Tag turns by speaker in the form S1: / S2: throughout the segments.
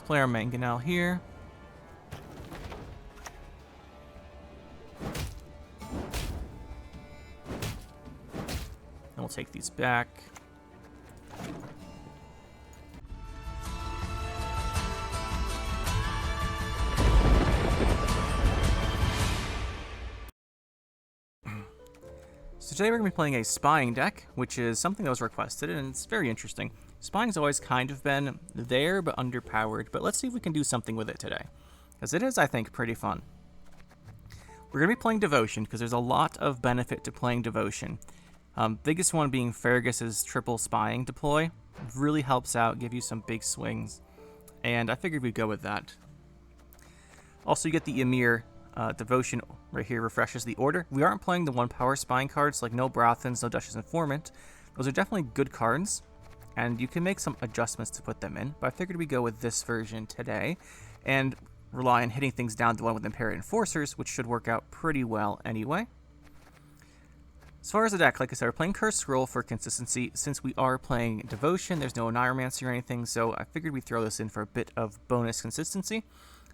S1: play our Mangonel here. And we'll take these back. So today we're going to be playing a spying deck, which is something that was requested, and it's very interesting. Spying's always kind of been there, but underpowered, but let's see if we can do something with it today. Because it is, I think, pretty fun. We're going to be playing Devotion, because there's a lot of benefit to playing Devotion. Biggest one being Fergus's triple spying deploy. It really helps out, give you some big swings, and I figured we'd go with that. Also, you get the Ymir Devotion right here, refreshes the order. We aren't playing the 1-power spying cards, like no Brothans, no Duchess Informant. Those are definitely good cards, and you can make some adjustments to put them in, but I figured we'd go with this version today, and rely on hitting things down the one with Impaired Enforcers, which should work out pretty well anyway. As far as the deck, like I said, we're playing Cursed Scroll for consistency. Since we are playing Devotion, there's no Neuromancy or anything, so I figured we'd throw this in for a bit of bonus consistency.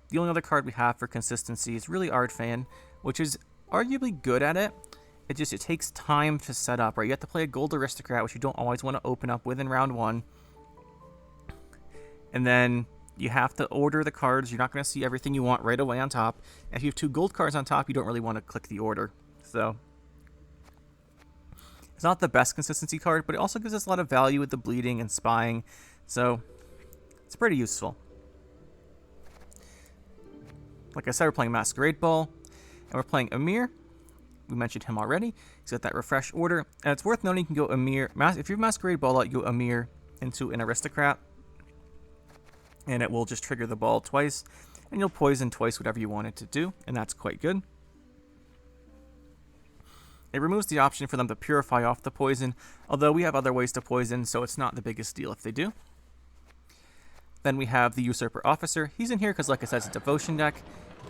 S1: The only other card we have for consistency is really Ardfan, which is arguably good at it. It takes time to set up, right? You have to play a Gold Aristocrat, which you don't always want to open up with in round 1. And then you have to order the cards. You're not going to see everything you want right away on top. And if you have 2 gold cards on top, you don't really want to click the order. So it's not the best consistency card, but it also gives us a lot of value with the bleeding and spying. So it's pretty useful. Like I said, we're playing Masquerade Ball, and we're playing Ymir. We mentioned him already. He's got that refresh order. And it's worth noting you can go Ymir. If you Masquerade Ball out, you go Ymir into an Aristocrat, and it will just trigger the ball twice, and you'll poison twice whatever you want it to do, and that's quite good. It removes the option for them to purify off the poison, although we have other ways to poison, so it's not the biggest deal if they do. Then we have the Usurper Officer. He's in here because, like I said, it's a Devotion deck,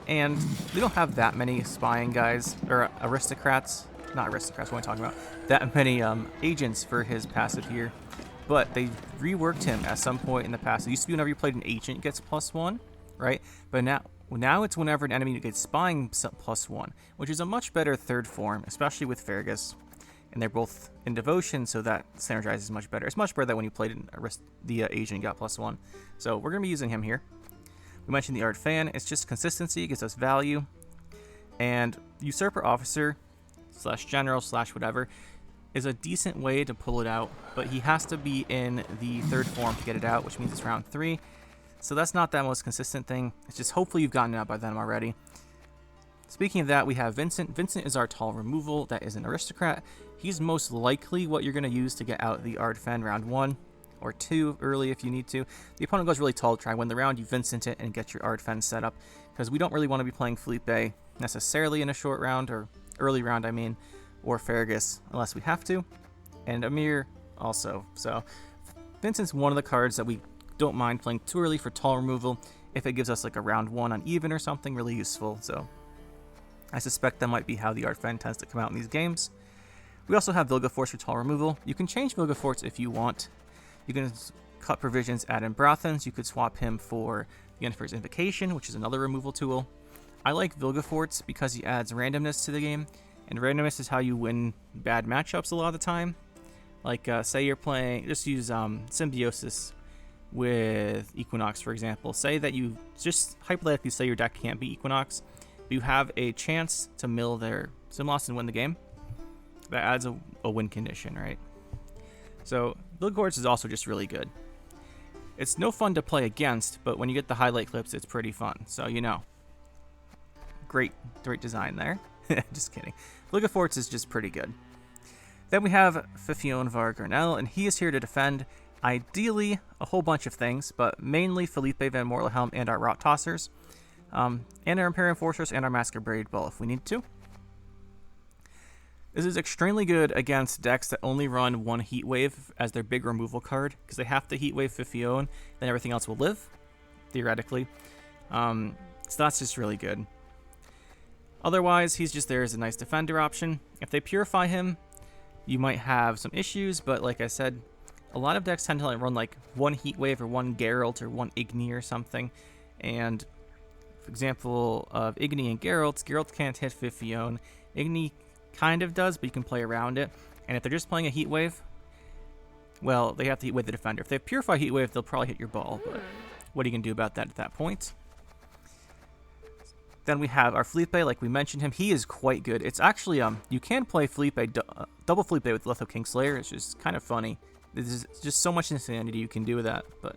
S1: and we don't have that many spying guys, or aristocrats, not aristocrats, what am I talking about? That many agents for his passive here, but they reworked him at some point in the past. It used to be whenever you played an agent gets +1, right? But now it's whenever an enemy gets spying +1, which is a much better third form, especially with Fergus. And they're both in Devotion, so that synergizes much better. It's much better than when you played in the agent got +1. So we're going to be using him here. We mentioned the Ardfan. It's just consistency. It gives us value. And Usurper Officer / General / whatever is a decent way to pull it out, but he has to be in the third form to get it out, which means it's round 3. So that's not that most consistent thing. It's just hopefully you've gotten it out by then already. Speaking of that, we have Vincent. Vincent is our tall removal that is an Aristocrat. He's most likely what you're going to use to get out the Ardfan round 1 or 2 early if you need to. The opponent goes really tall to try and win the round. You Vincent it and get your Ardfan set up, because we don't really want to be playing Felipe necessarily in a short round, or early round I mean, or Fergus unless we have to, and Ymir also. So Vincent's one of the cards that we don't mind playing too early for tall removal if it gives us like a round 1 uneven or something really useful. So I suspect that might be how the Ardfan tends to come out in these games. We also have Vilgefortz for tall removal. You can change Vilgefortz if you want. You can cut provisions, add in Brothans. You could swap him for Yennefer's Invocation, which is another removal tool. I like Vilgefortz because he adds randomness to the game, and randomness is how you win bad matchups a lot of the time. Like, say you're playing, just use Symbiosis with Equinox, for example. Say that you, just hypothetically say your deck can't beat Equinox, but you have a chance to mill their Simloss and win the game. That adds a win condition, right? So Vilgefortz is also just really good. It's no fun to play against, but when you get the highlight clips, it's pretty fun. So, you know, great design there. Just kidding. Vilgefortz is just pretty good. Then we have Fifionvar Gurnell, and he is here to defend, ideally, a whole bunch of things, but mainly Felipe Van Morlehelm and our Rot Tossers, and our Imperial Fortress and our Masquerade Ball if we need to. This is extremely good against decks that only run 1 Heat Wave as their big removal card, because they have to Heat Wave Fifion, then everything else will live, theoretically. So that's just really good. Otherwise, he's just there as a nice defender option. If they purify him, you might have some issues, but like I said, a lot of decks tend to like run like one Heat Wave or one Geralt or one Igni or something. And for example of Igni and Geralt can't hit Fifione. Igni kind of does, but you can play around it. And if they're just playing a Heat Wave, well, they have to Heat Wave the defender. If they have Purify Heat Wave, they'll probably hit your ball, but what are you going to do about that at that point? Then we have our Felipe, like we mentioned him. He is quite good. It's actually, you can play Felipe, double Felipe with Litho Kingslayer. It's just kind of funny. There's just so much insanity you can do with that, but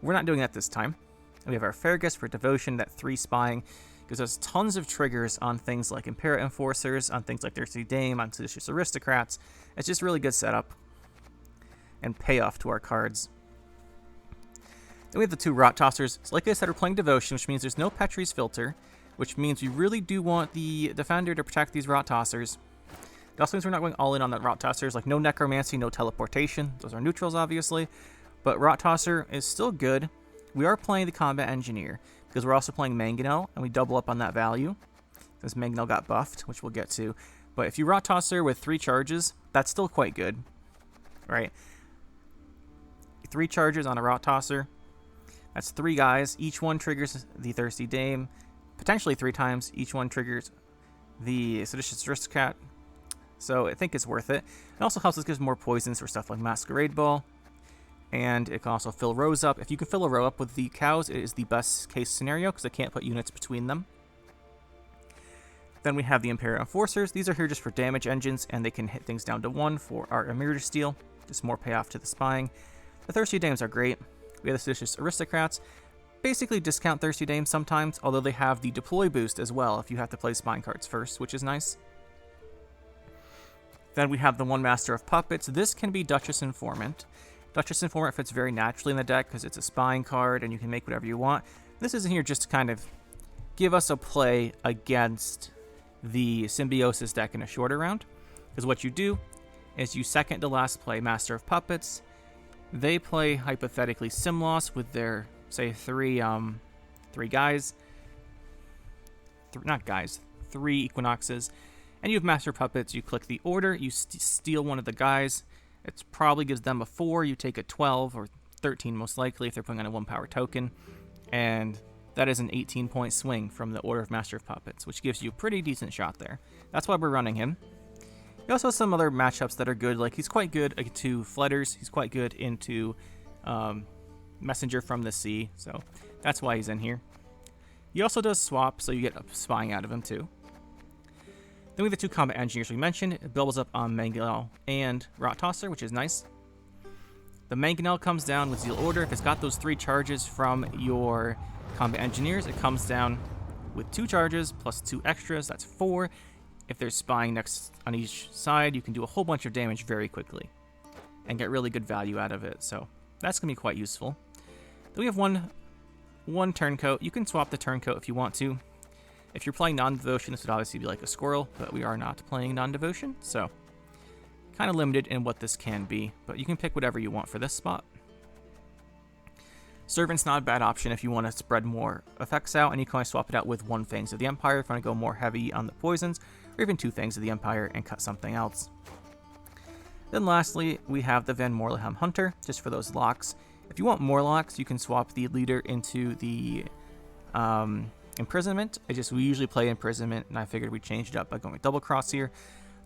S1: we're not doing that this time. And we have our Fergus for Devotion, that 3 spying. Gives us tons of triggers on things like Impera Enforcers, on things like Thirsty Dame, on Seditious Aristocrats. It's just really good setup and payoff to our cards. Then we have the 2 Rot Tossers. So like I said, we're playing Devotion, which means there's no Petrie's Filter, which means we really do want the Defender to protect these Rot Tossers. It also means we're not going all in on that Rot Tossers, like no Necromancy, no Teleportation. Those are neutrals, obviously. But Rot Tosser is still good. We are playing the Combat Engineer, because we're also playing Mangonel, and we double up on that value, because Mangonel got buffed, which we'll get to. But if you Rot Tosser with 3 charges, that's still quite good, right? 3 charges on a Rot Tosser. That's 3 guys. Each one triggers the Thirsty Dame, potentially 3 times. Each one triggers the Seditious Aristocrat. So I think it's worth it. It also helps us give more poisons for stuff like Masquerade Ball. And it can also fill rows up. If you can fill a row up with the cows, it is the best case scenario because I can't put units between them. Then we have the Imperial Enforcers. These are here just for damage engines, and they can hit things down to 1 for our Emir Steel. Just more payoff to the spying. The Thirsty Dames are great. We have the Seditious Aristocrats. Basically discount Thirsty Dames sometimes, although they have the deploy boost as well if you have to play spine cards first, which is nice. Then we have the 1 Master of Puppets. This can be Duchess Informant. Duchess Informant fits very naturally in the deck because it's a spying card and you can make whatever you want. This isn't here just to kind of give us a play against the Symbiosis deck in a shorter round. Because what you do is you second to last play Master of Puppets. They play, hypothetically, Simloss with their, say, 3 guys. Not guys, 3 Equinoxes. And you have Master of Puppets. You click the order. You steal one of the guys. It probably gives them a 4. You take a 12 or 13 most likely if they're putting on a 1 power token. And that is an 18-point swing from the Order of Master of Puppets, which gives you a pretty decent shot there. That's why we're running him. He also has some other matchups that are good. Like he's quite good into Fletters. He's quite good into Messenger from the Sea. So that's why he's in here. He also does swap, so you get spying out of him too. Then we have the 2 Combat Engineers we mentioned. It doubles up on Mangonel and Rot Tosser, which is nice. The Mangonel comes down with Zeal Order. If it's got those 3 charges from your Combat Engineers, it comes down with 2 charges plus 2 extras. That's 4. If there's spying next on each side, you can do a whole bunch of damage very quickly and get really good value out of it. So that's going to be quite useful. Then we have one Turncoat. You can swap the Turncoat if you want to. If you're playing non-devotion, this would obviously be like a squirrel, but we are not playing non-devotion, so kind of limited in what this can be, but you can pick whatever you want for this spot. Servant's not a bad option if you want to spread more effects out, and you can always swap it out with 1 Fangs of the Empire if you want to go more heavy on the poisons, or even 2 Fangs of the Empire and cut something else. Then lastly, we have the Van Morlehem Hunter, just for those locks. If you want more locks, you can swap the leader into the Imprisonment. We usually play Imprisonment, and I figured we'd change it up by going with Double Cross here.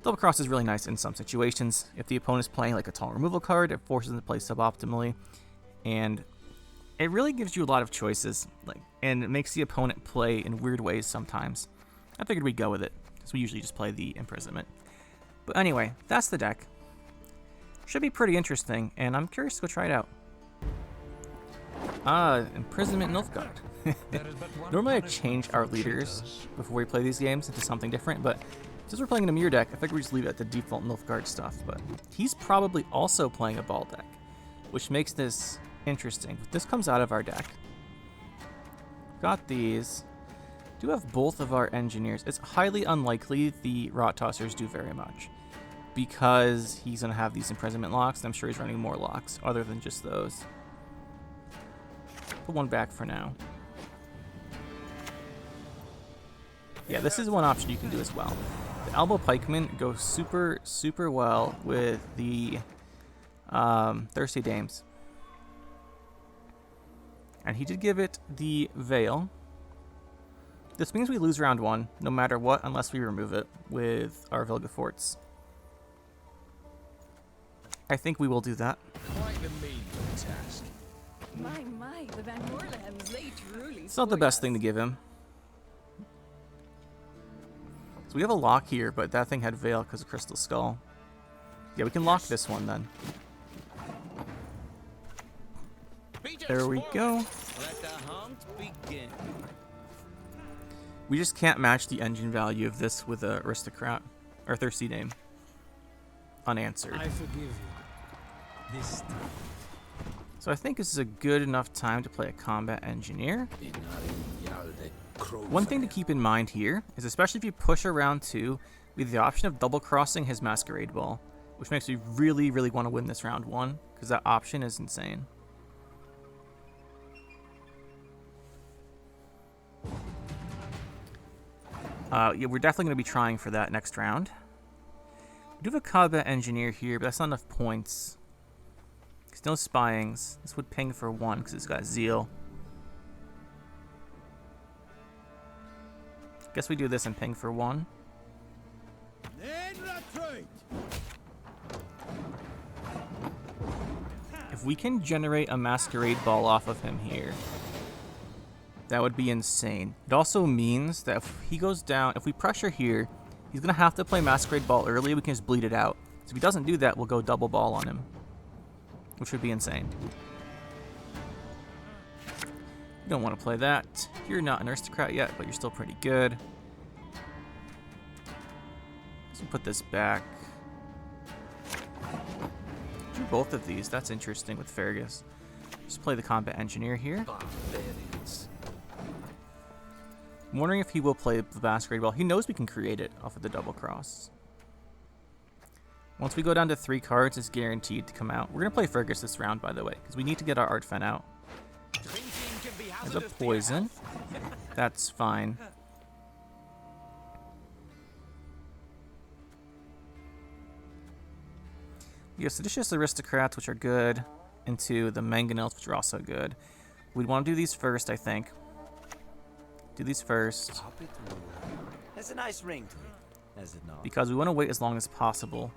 S1: Double Cross is really nice in some situations. If the opponent's playing like a tall removal card, it forces them to play suboptimally, and it really gives you a lot of choices, and it makes the opponent play in weird ways sometimes. I figured we'd go with it, because we usually just play the Imprisonment. But anyway, that's the deck. Should be pretty interesting, and I'm curious to go try it out. Imprisonment Nilfgaard. Normally I change our leaders before we play these games into something different, but since we're playing an Emir deck, I think we just leave it at the default Nilfgaard stuff, but he's probably also playing a ball deck, which makes this interesting. This comes out of our deck. Got these. Do have both of our engineers. It's highly unlikely the Rot Tossers do very much, because he's going to have these Imprisonment locks, and I'm sure he's running more locks other than just those. Put 1 back for now. Yeah, this is one option you can do as well. The Elbow Pikeman goes super, super well with the Thirsty Dames. And he did give it the Veil. This means we lose round 1, no matter what, unless we remove it with our Vilgefortz. I think we will do that.
S2: Quite the medium task.
S3: My, the Van Moorlands, they truly
S1: It's not the best thing to give him. So we have a lock here, but that thing had Veil because of Crystal Skull. Yeah, we can lock this one then. There we go.
S2: Let the hunt begin.
S1: We just can't match the engine value of this with a Aristocrat or Thirsty Dame. Unanswered.
S4: I forgive you. This time.
S1: So I think this is a good enough time to play a Combat Engineer. One thing to keep in mind here is, especially if you push around 2, we have the option of double crossing his Masquerade Ball, which makes me really, really want to win this round 1, because that option is insane. Yeah, we're definitely going to be trying for that next round. We do have a Combat Engineer here, but that's not enough points. There's no spyings. This would ping for 1 because it's got Zeal. Guess we do this and ping for 1. If we can generate a Masquerade Ball off of him here, that would be insane. It also means that if he goes down, if we pressure here, he's going to have to play Masquerade Ball early. We can just bleed it out. So if he doesn't do that, we'll go double ball on him, which would be insane. You don't want to play that. You're not an Aristocrat yet, but you're still pretty good. Let's put this back. Do both of these. That's interesting with Fergus. Just play the Combat Engineer here. I'm wondering if he will play the Masquerade Ball. He knows we can create it off of the double cross. Once we go down to 3 cards, it's guaranteed to come out. We're going to play Fergus this round, by the way, because we need to get our Artfen out. There's a poison. That's fine. We have Seditious Aristocrats, which are good, into the Mangonels, which are also good. We'd want to do these first, I think. Do these first.
S5: Has a nice ring to it, has it not?
S1: Because we want to wait as long as possible.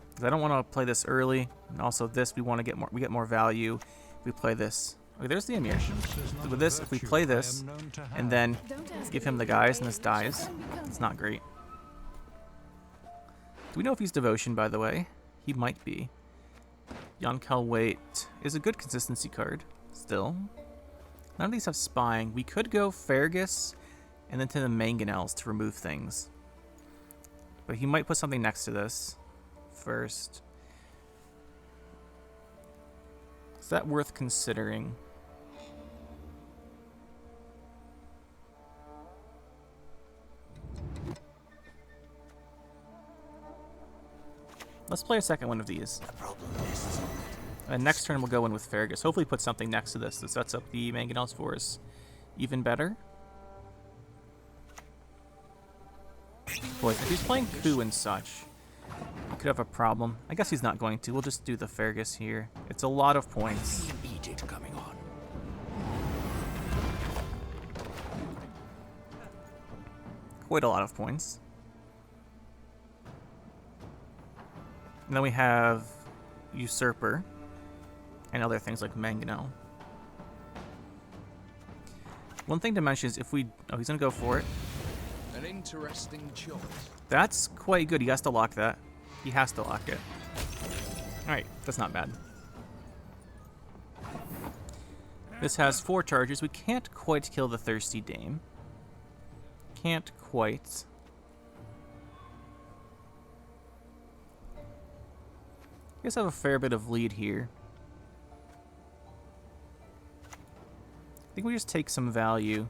S1: Because I don't want to play this early, and also this we want to get more. We get more value if we play this. Okay, there's the Emir. So with this, if we play this and then give him the guys and this dies, it's not great. Do we know if he's Devotion, by the way? He might be. Yonkel Wait is a good consistency card. Still. None of these have Spying. We could go Fergus and then to the Mangonels to remove things. But he might put something next to this first. Is that worth considering? Let's play a second one of these. And next turn we'll go in with Fergus. Hopefully put something next to this that sets up the Mangonels for us even better. Boy, if he's playing Coup and such, he could have a problem. I guess he's not going to. We'll just do the Fergus here. It's a lot of points.
S5: Edict coming on.
S1: Quite a lot of points. And then we have Usurper and other things like Mangonel. One thing to mention is if we... Oh, he's going to go for it.
S2: An interesting choice.
S1: That's quite good. He has to lock that. He has to lock it. Alright, that's not bad. This has 4 charges. We can't quite kill the Thirsty Dame. Can't quite. I guess I have a fair bit of lead here. I think we just take some value.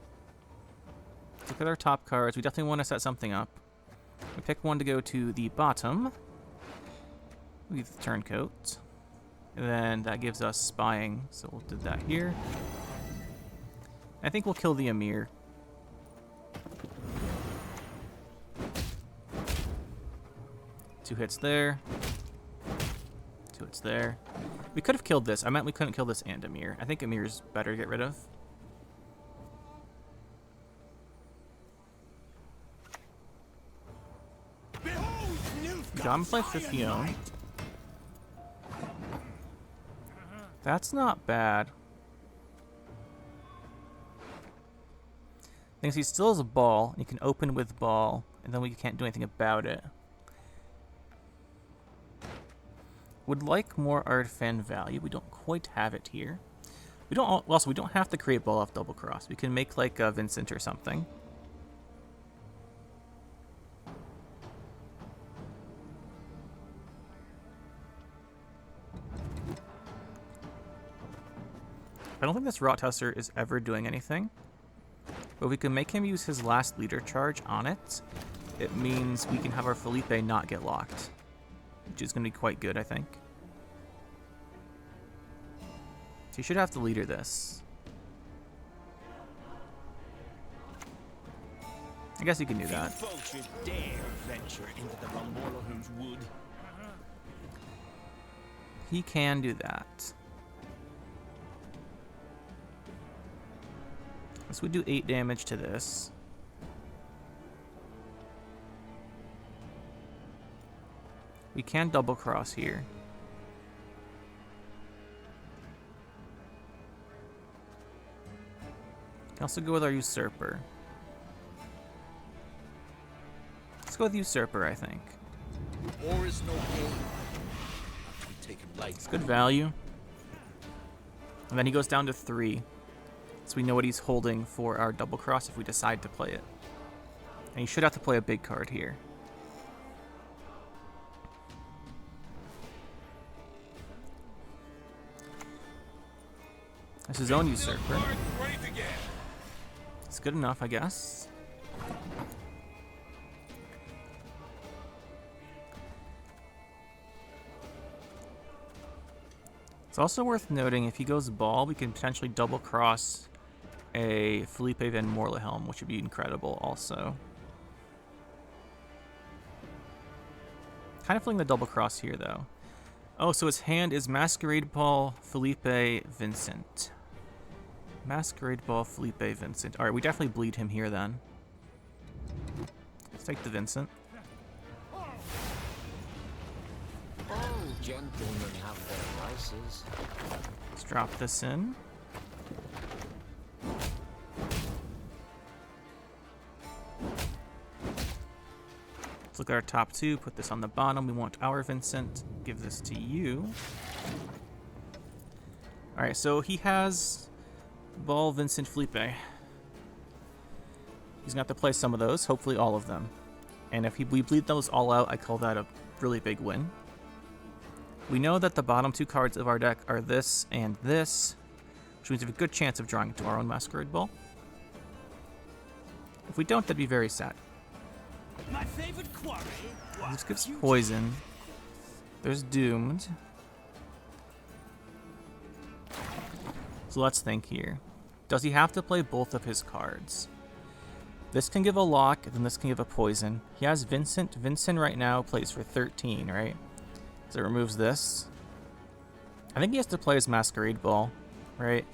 S1: Look at our top cards. We definitely want to set something up. We pick one to go to the bottom. We have the Turncoat. And then that gives us Spying, so we'll do that here. I think we'll kill the Emir. 2 hits there. 2 hits there. We could have killed this. I meant we couldn't kill this and Amir. I think Amir's better to get rid of. Got him by Fifion. That's not bad. Things he still has a ball, and he can open with ball, and then we can't do anything about it. Would like more art fan value. We don't quite have it here. We don't. Also, we don't have to create ball off double cross. We can make like a Vincent or something. I don't think this Rothusser is ever doing anything. But we can make him use his last leader charge on it. It means we can have our Felipe not get locked, which is going to be quite good, I think. So you should have to leader this. I guess you can do that. He can do that. So we do 8 damage to this. We can double cross here. Can also go with our Usurper. Let's go with Usurper, I think.
S2: War is no game.
S1: It's good value. And then he goes down to 3. So we know what he's holding for our double cross if we decide to play it. And he should have to play a big card here. That's his own Usurper. It's good enough, I guess. It's also worth noting if he goes ball, we can potentially double cross a Felipe Van Morlehelm, which would be incredible also. Kind of feeling the double cross here though. Oh, so his hand is Masquerade Ball, Felipe, Vincent. Masquerade Ball, Felipe, Vincent. Alright, we definitely bleed him here then. Let's take the Vincent.
S6: Oh, gentlemen have their vices.
S1: Let's drop this in. Let's look at our top 2, put this on the bottom. We want our Vincent. Give this to you. Alright, so he has Ball, Vincent, Felipe. He's going to have to play some of those, hopefully all of them. And if we bleed those all out, I call that a really big win. We know that the bottom 2 cards of our deck are this and this, which means we have a good chance of drawing into our own Masquerade Ball. If we don't, that'd be very sad.
S5: My favorite quarry.
S1: This gives poison. There's Doomed. So let's think here. Does he have to play both of his cards? This can give a lock, then this can give a poison. He has Vincent. Vincent right now plays for 13, right? So it removes this. I think he has to play his Masquerade Ball, right?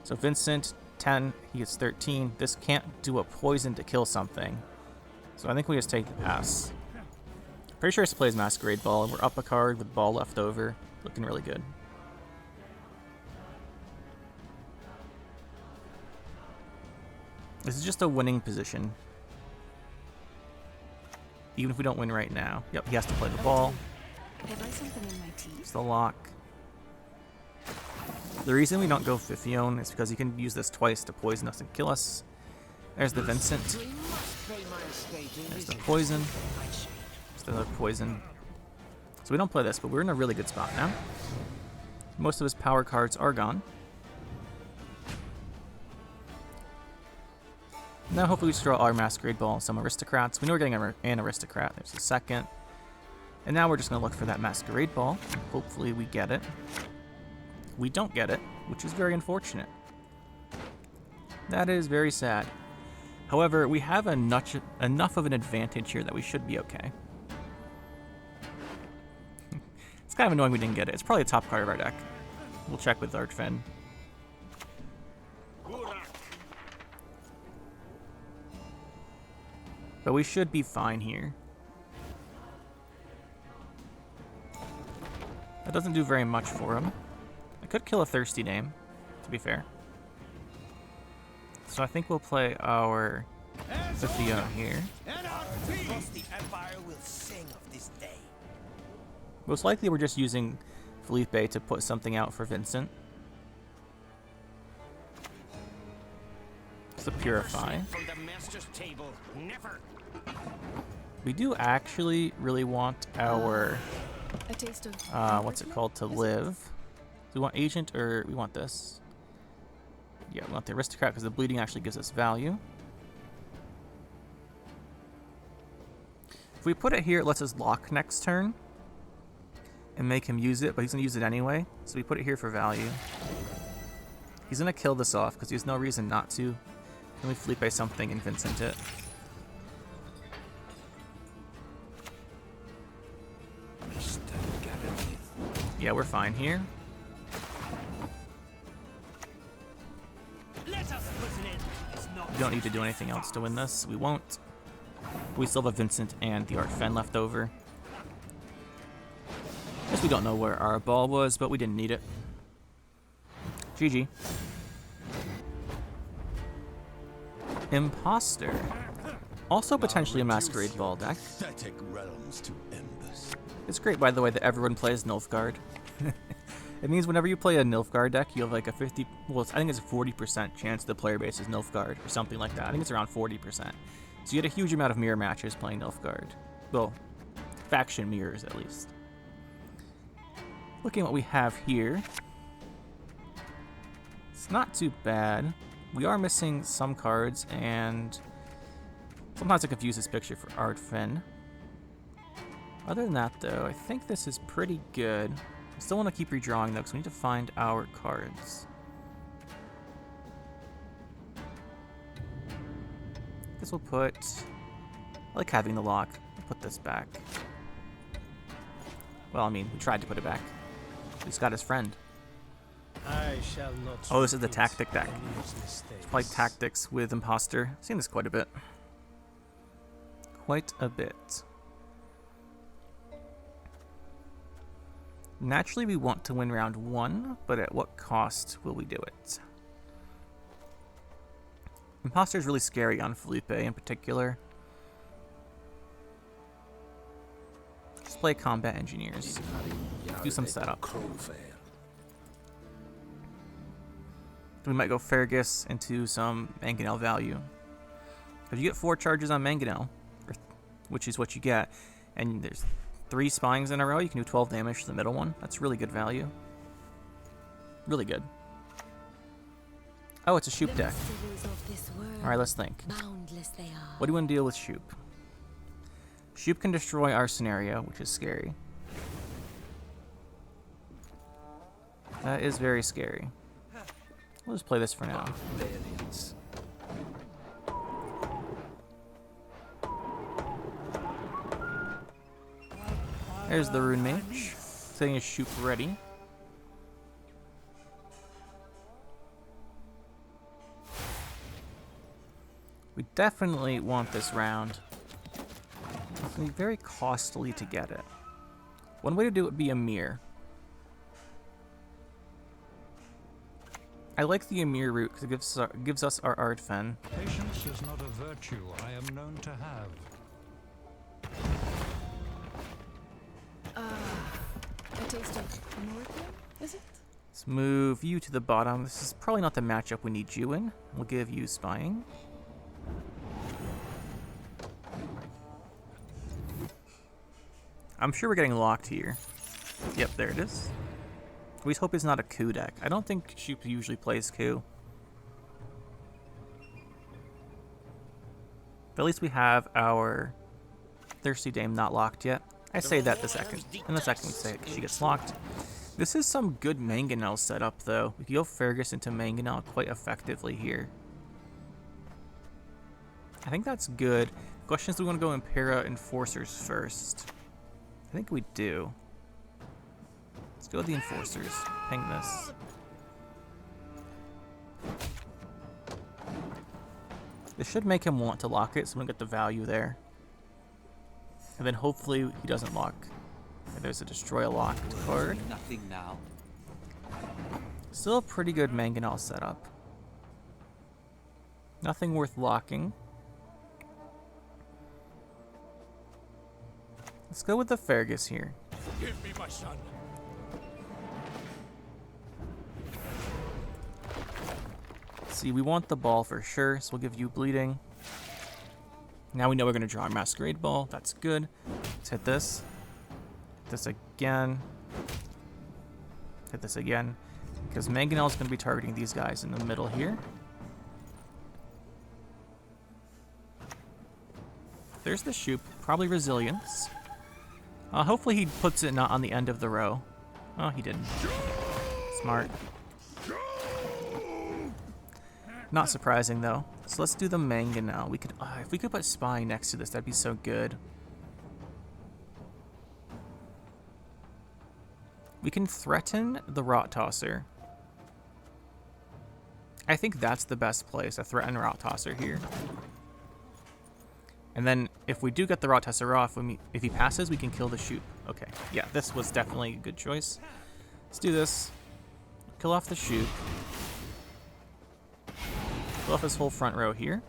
S1: So Vincent, 10, he gets 13. This can't do a poison to kill something. So I think we just take the pass. Pretty sure he has to play his Masquerade Ball, and we're up a card with ball left over. Looking really good. This is just a winning position. Even if we don't win right now. Yep, he has to play the ball.
S3: Have I something in my teeth?
S1: It's the lock. The reason we don't go Fifion is because you can use this twice to poison us and kill us. There's the Vincent. There's the poison. There's another poison. So we don't play this, but we're in a really good spot now. Most of his power cards are gone. Now hopefully we just draw our Masquerade Ball and some Aristocrats. We know we're getting an Aristocrat. There's a second. And now we're just going to look for that Masquerade Ball. Hopefully we get it. We don't get it, which is very unfortunate. That is very sad. However, we have enough of an advantage here that we should be okay. It's kind of annoying we didn't get it. It's probably a top card of our deck. We'll check with Archfin. But we should be fine here. That doesn't do very much for him. I could kill a Thirsty Name, to be fair. So I think we'll play our Sophia here.
S5: The Empire will sing of this day.
S1: Most likely we're just using Felipe to put something out for Vincent. It's a Purify.
S6: From the master's table, never.
S1: We do actually really want our,
S3: A taste of
S1: what's it called, to live. Do we want Agent or we want this? Yeah, we want the Aristocrat because the bleeding actually gives us value. If we put it here, it lets us lock next turn and make him use it, but he's going to use it anyway. So we put it here for value. He's going to kill this off because there's no reason not to. Can we Felipe something and Vincent it? Yeah, we're fine here. We don't need to do anything else to win this. We won't. We still have Vincent and the Archfen left over. Guess we don't know where our ball was, but we didn't need it. GG. Imposter. Also potentially a Masquerade Ball deck. It's great, by the way, that everyone plays Nilfgaard. It means whenever you play a Nilfgaard deck, you have like a 50... Well, I think it's a 40% chance the player base is Nilfgaard or something like that. I think it's around 40%. So you get a huge amount of mirror matches playing Nilfgaard. Well, faction mirrors at least. Looking at what we have here. It's not too bad. We are missing some cards, and sometimes I confuse this picture for Archfin. Other than that, though, I think this is pretty good. I still want to keep redrawing, though, because we need to find our cards. I guess we'll put... I like having the lock. We'll put this back. Well, I mean, we tried to put it back. He's got his friend.
S4: I shall not.
S1: Oh, this is the tactic deck.
S4: It's
S1: It's probably tactics with Imposter. I've seen this quite a bit. Quite a bit. Naturally, we want to win round 1, but at what cost will we do it? Imposter is really scary on Felipe in particular. Just play Combat Engineers. Do some setup. We might go Fergus into some Mangonel value. If you get 4 charges on Mangonel, which is what you get, and there's 3 spines in a row, you can do 12 damage to the middle one. That's really good value. Really good. Oh, it's a Shupe deck. Alright, let's think. What do you want to deal with Shupe? Shupe can destroy our scenario, which is scary. That is very scary. We'll just play this for now. There's the Rune Mage. Setting his Shupe ready. We definitely want this round. It's going to be very costly to get it. One way to do it would be a mirror. I like the Emir route because it gives us our Ardfen.
S7: Patience is not a virtue I am known to have.
S3: A taste of Northern, is it?
S1: Let's move you to the bottom. This is probably not the matchup we need you in. We'll give you Spying. I'm sure we're getting locked here. Yep, there it is. We just hope it's not a coup deck. I don't think Shupe usually plays coup. But at least we have our Thirsty Dame not locked yet. I say that the second. And the second we say it, she gets locked. This is some good Mangonel setup, though. We can go Fergus into Mangonel quite effectively here. I think that's good. Question is, do we want to go Impera Enforcers first? I think we do. Let's go with the enforcers. Ping this. This should make him want to lock it, so I'm gonna get the value there. And then hopefully he doesn't lock. Okay, there's a destroy a locked card.
S5: Nothing now.
S1: Still a pretty good mangonel setup. Nothing worth locking. Let's go with the Fergus here.
S2: Give me my son.
S1: See, we want the ball for sure, so we'll give you bleeding. Now we know we're going to draw a Masquerade Ball. That's good. Let's hit this. Hit this again. Hit this again. Because Mangonel is going to be targeting these guys in the middle here. There's the Shupe. Probably Resilience. Hopefully he puts it not on the end of the row. Oh, he didn't. Smart. Not surprising though. So let's do the Mangonel. We could, if we could put Spying next to this, that'd be so good. We can threaten the Rot Tosser. I think that's the best place, a threaten Rot Tosser here. And then if we do get the Rot Tosser off, if he passes, we can kill the Shupe. Okay, yeah, this was definitely a good choice. Let's do this. Kill off the Shupe. Kill off his whole front row here.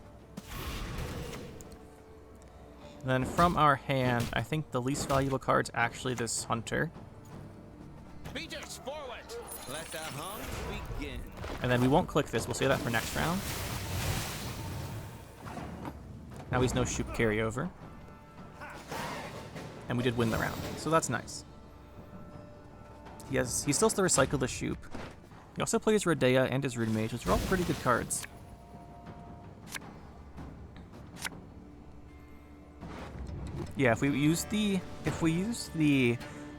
S1: And then from our hand, I think the least valuable card's actually this Hunter.
S6: Beaters forward.
S5: Let the hunt begin.
S1: And then we won't click this. We'll save that for next round. Now he's no Shupe carryover. And we did win the round, so that's nice. He still has to recycle the Shupe. He also plays Rodea and his Rune Mage, which are all pretty good cards. Yeah, if we use the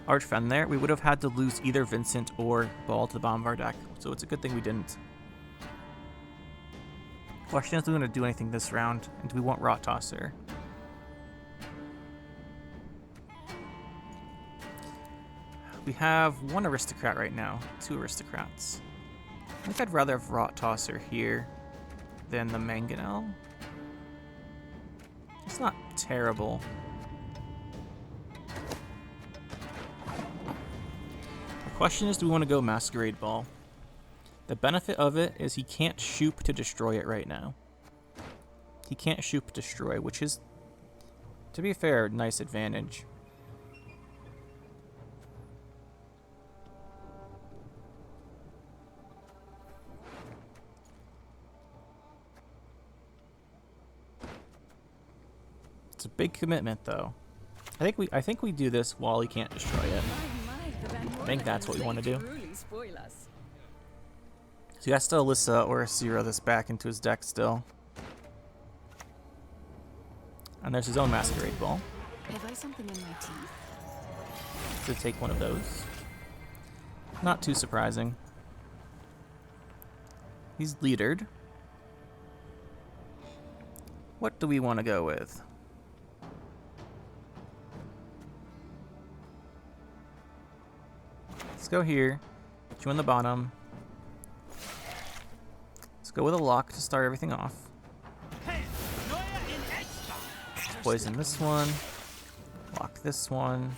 S1: Archfen there, we would have had to lose either Vincent or Ball to the bottom of our deck. So it's a good thing we didn't. Question is, do we want to do anything this round? And do we want Rot Tosser? We have one Aristocrat right now. 2 Aristocrats. I think I'd rather have Rot Tosser here than the Mangonel. It's not terrible. The question is, do we want to go Masquerade Ball? The benefit of it is he can't Shupe to destroy it right now. He can't Shupe destroy, which is, to be fair, a nice advantage. It's a big commitment, though. I think we do this while he can't destroy it. I think that's what we want to do. So he has to Alyssa or Asira this back into his deck still. And there's his own Masquerade Ball.
S3: Have I something in my teeth?
S1: To take one of those. Not too surprising. He's leadered. What do we want to go with? Let's go here. Put you on the bottom. Let's go with a lock to start everything off. Let's poison this one. Lock this one.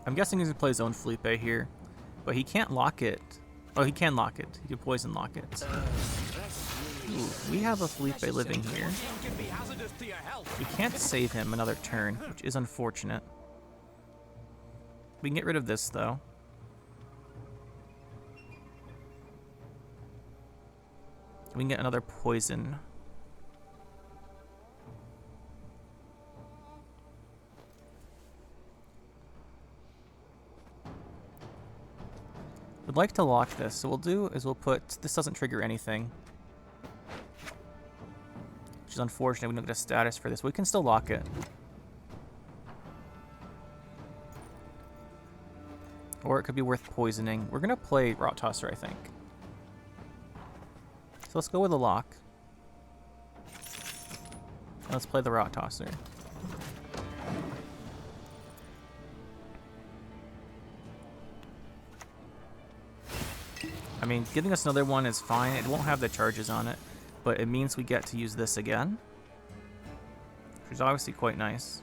S1: I'm guessing he's going to play his own Felipe here. But he can't lock it. Oh, he can lock it. He can poison lock it. Ooh, we have a Felipe living here. We can't save him another turn, which is unfortunate. We can get rid of this, though. We can get another poison. Would like to lock this, so we'll do is we'll put, this doesn't trigger anything. Which is unfortunate, we don't get a status for this. We can still lock it. Or it could be worth poisoning. We're gonna play Rot Tosser, I think. So let's go with a lock. And let's play the Rot Tosser. I mean, giving us another one is fine. It won't have the charges on it, but it means we get to use this again, which is obviously quite nice.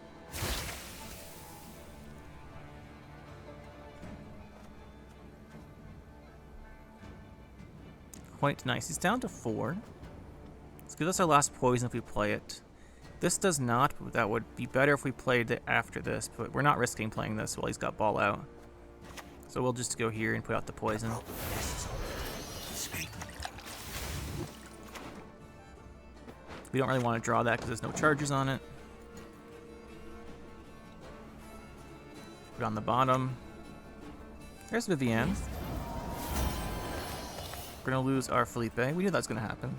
S1: Quite nice. He's down to 4. This gives us our last poison if we play it. This does not, but that would be better if we played it after this, but we're not risking playing this while he's got ball out. So we'll just go here and put out the poison. We don't really want to draw that because there's no charges on it. Put it on the bottom. There's Vivienne. We're going to lose our Felipe. We knew that was going to happen.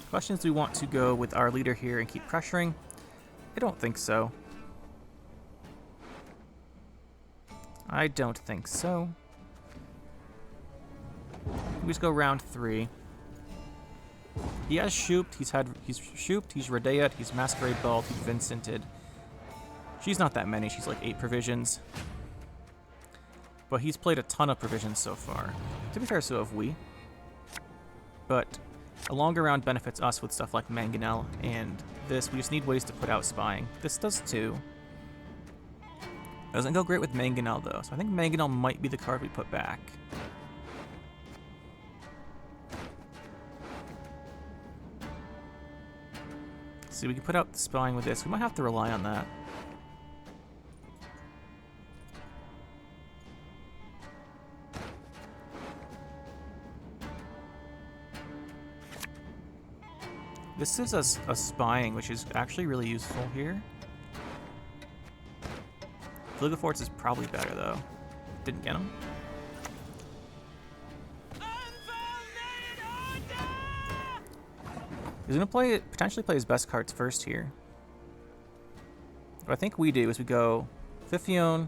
S1: Question is, do we want to go with our leader here and keep pressuring? I don't think so. I don't think so. We just go round 3. He has Shupe, he's Shupe, he's Radeat, he's Masquerade Bald, he's Vincented. She's not that many, she's like 8 provisions. But he's played a ton of provisions so far. To be fair, so have we. But a longer round benefits us with stuff like Mangonel, and this, we just need ways to put out spying. This does too. Doesn't go great with Mangonel though, so I think Mangonel might be the card we put back. See, we can put out the spying with this. We might have to rely on that. This gives us a spying, which is actually really useful here. Fligaforts is probably better though. Didn't get him. He's gonna potentially play his best cards first here. What I think we do is we go Fifion,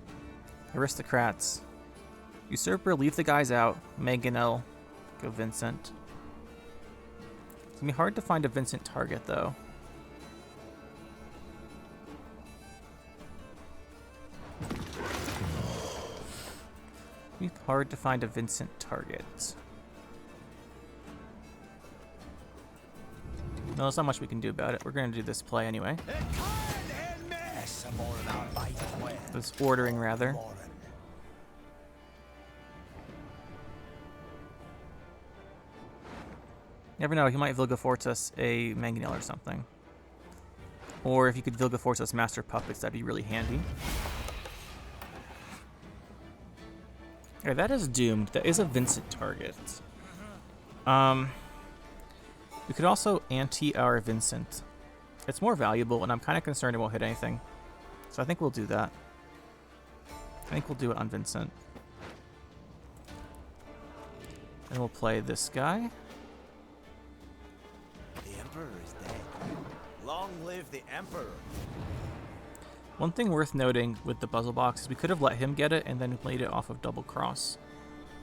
S1: Aristocrats, Usurper, leave the guys out, Mangonel, go Vincent. It's gonna be hard to find a Vincent target though. It's hard to find a Vincent target. No, there's not much we can do about it. We're going to do this play anyway. This ordering, rather. Never know, he might Vilgefortz a Mangonel or something. Or if you could Vilgefortz Master Puppets, that'd be really handy. Okay, that is doomed. That is a Vincent target. We could also anti our Vincent. It's more valuable, and I'm kind of concerned it won't hit anything. So I think we'll do that. I think we'll do it on Vincent. And we'll play this guy.
S5: The Emperor is dead. Long live the Emperor.
S1: One thing worth noting with the puzzle box is we could have let him get it and then played it off of double cross.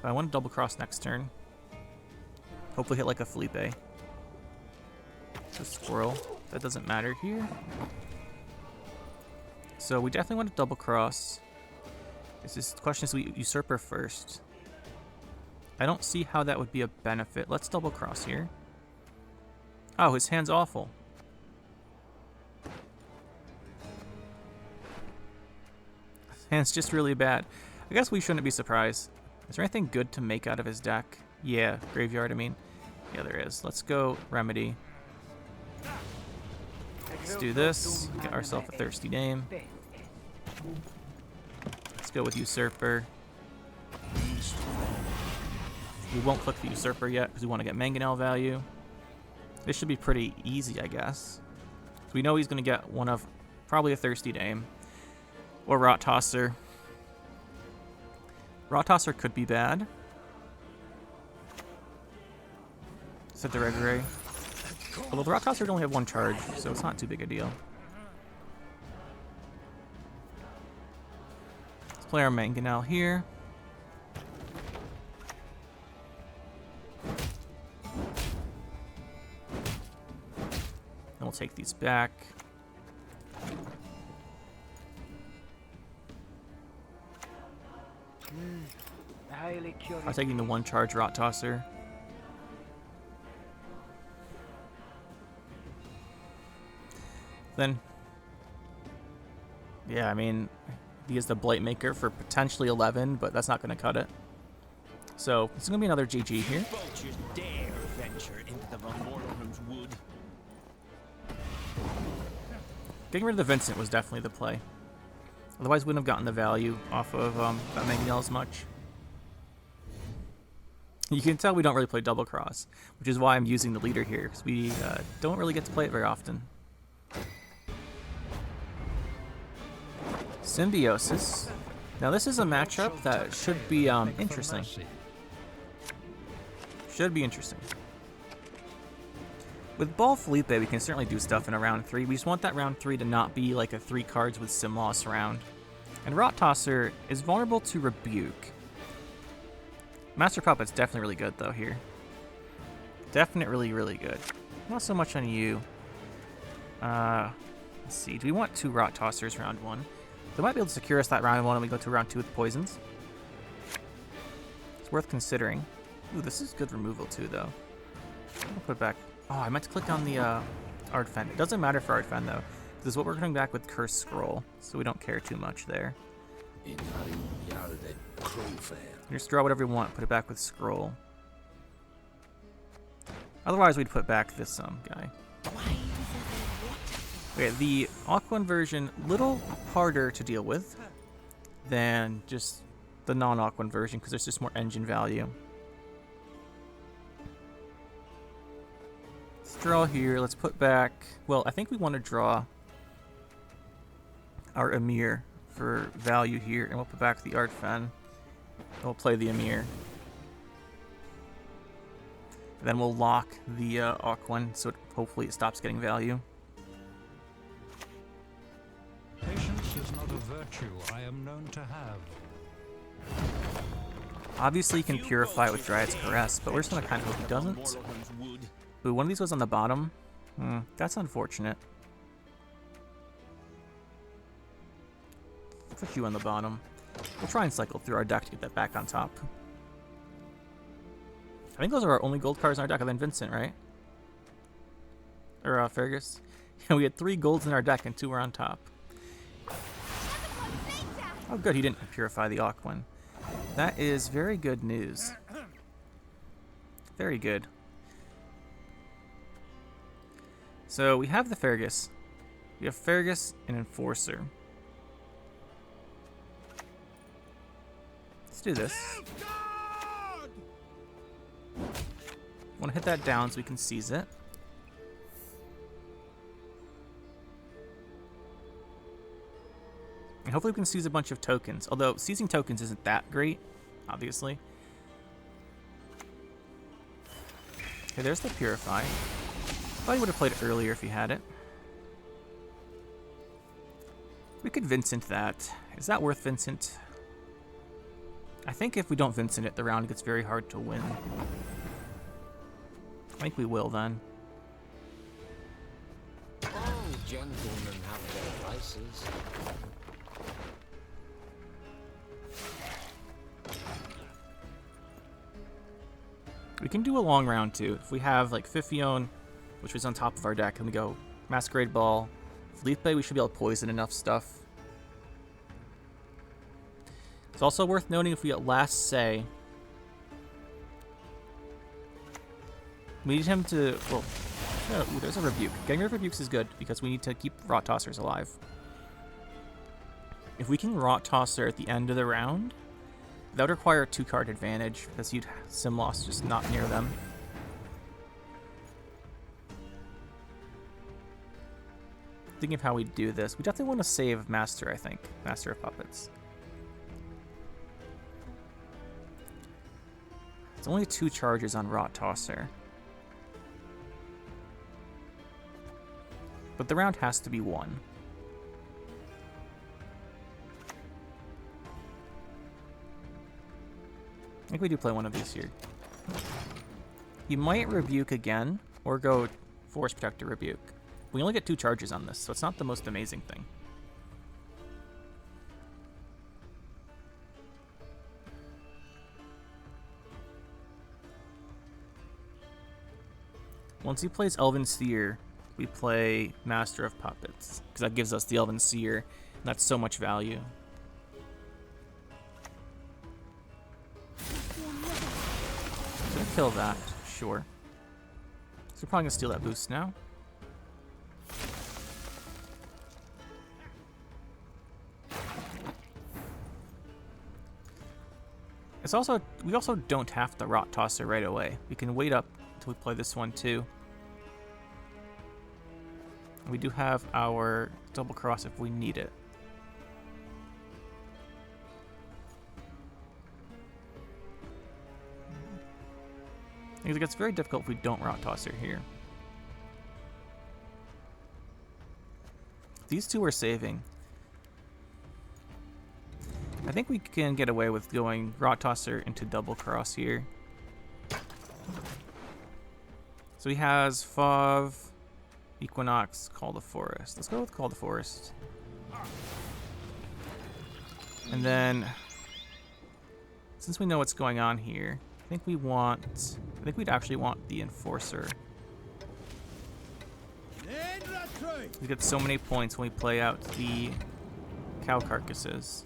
S1: But I want to double cross next turn. Hopefully hit like a Felipe. It's a squirrel. That doesn't matter here. So we definitely want to double cross. The question is, we Usurper first. I don't see how that would be a benefit. Let's double cross here. Oh, his hand's awful. His hand's just really bad. I guess we shouldn't be surprised. Is there anything good to make out of his deck? Yeah, graveyard, I mean. Yeah, there is. Let's go Remedy. Let's do this. Get ourselves a thirsty name. Let's go with Usurper. We won't click the Usurper yet because we want to get Mangonel value. This should be pretty easy, I guess. So we know he's going to get one of probably a Thirsty Name or Rot Tosser. Rot Tosser could be bad. Set the Regray. Although the Rot Tosser would only have 1 charge, so it's not too big a deal. Let's play our Mangonel here. And we'll take these back. I'm taking the 1 charge Rot Tosser. Then, yeah, I mean, he is the Blight Maker for potentially 11, but that's not going to cut it. So, it's going to be another GG here.
S6: Vultures dare venture into the Van Morlen's wood.
S1: Getting rid of the Vincent was definitely the play. Otherwise, we wouldn't have gotten the value off of that Mangonel as much. You can tell we don't really play Double Cross, which is why I'm using the leader here, because we don't really get to play it very often. Symbiosis. Now this is a matchup that should be interesting. Should be interesting. With Ball Felipe, we can certainly do stuff in a round 3. We just want that round 3 to not be like a 3 cards with Sim Loss round. And Rot Tosser is vulnerable to Rebuke. Master Puppet's definitely really good though here. Definitely really good. Not so much on you. Let's see. Do we want 2 Rot Tossers round 1? They might be able to secure us that round 1 and we go to round 2 with poisons. It's worth considering. Ooh, this is good removal too though. I'll put it back. Oh, I meant to click on the Ardfen. It doesn't matter for Ardfen though. This is what we're coming back with Curse Scroll, so we don't care too much there. Just draw whatever you want, put it back with Scroll. Otherwise, we'd put back this guy. Okay, the Aquan version, little harder to deal with than just the non-Aquan version, because there's just more engine value. Let's draw here, let's put back, well, I think we want to draw our Emir for value here, and we'll put back the Ardfen, and we'll play the Emir. And then we'll lock the Aquan, so hopefully it stops getting value.
S7: Patience is not a virtue I am known to have.
S1: Obviously, you can purify it with Dryad's Caress, but we're just going to kind of hope he doesn't. Ooh, one of these was on the bottom. That's unfortunate. Put you on the bottom. We'll try and cycle through our deck to get that back on top. I think those are our only gold cards in our deck, other than Vincent, right? Or Fergus. Yeah, we had 3 golds in our deck and 2 were on top. Oh good, he didn't purify the Aquan. That is very good news. Very good. So we have the Fergus. We have Fergus and Enforcer. Let's do this. Want to hit that down so we can seize it. And hopefully we can seize a bunch of tokens. Although seizing tokens isn't that great, obviously. Okay, there's the Purify. Probably would have played it earlier if he had it. We could Vincent that. Is that worth Vincent? I think if we don't Vincent it, the round gets very hard to win. I think we will then.
S6: All gentlemen have their vices.
S1: We can do a long round too. If we have like Fifion, which was on top of our deck, and we go Masquerade Ball, Felipe, we should be able to poison enough stuff. It's also worth noting if we get Last Say, we need him to, well, ooh, there's a Rebuke. Getting rid of Rebukes is good because we need to keep Rot Tossers alive. If we can Rot Tosser at the end of the round, that would require a 2-card advantage because you'd Sim Loss just not near them. Thinking of how we do this, we definitely want to save Master, I think. Master of Puppets. It's only 2 charges on Rot Tosser. But the round has to be 1. I think we do play one of these here. He might Rebuke again, or go Force Protector Rebuke. We only get 2 charges on this, so it's not the most amazing thing. Once he plays Elven Seer, we play Master of Puppets, because that gives us the Elven Seer, and that's so much value. I'm gonna kill that, sure. So we're probably gonna steal that boost now. It's also, we also don't have to Rot Tosser right away. We can wait up until we play this one too. We do have our double cross if we need it. Because it gets very difficult if we don't Rot Tosser here. These two are saving. I think we can get away with going Rot Tosser into double cross here. So he has Fauve, Equinox, Call the Forest. Let's go with Call the Forest. And then, since we know what's going on here, I think we'd actually want the Enforcer. We get so many points when we play out the cow carcasses.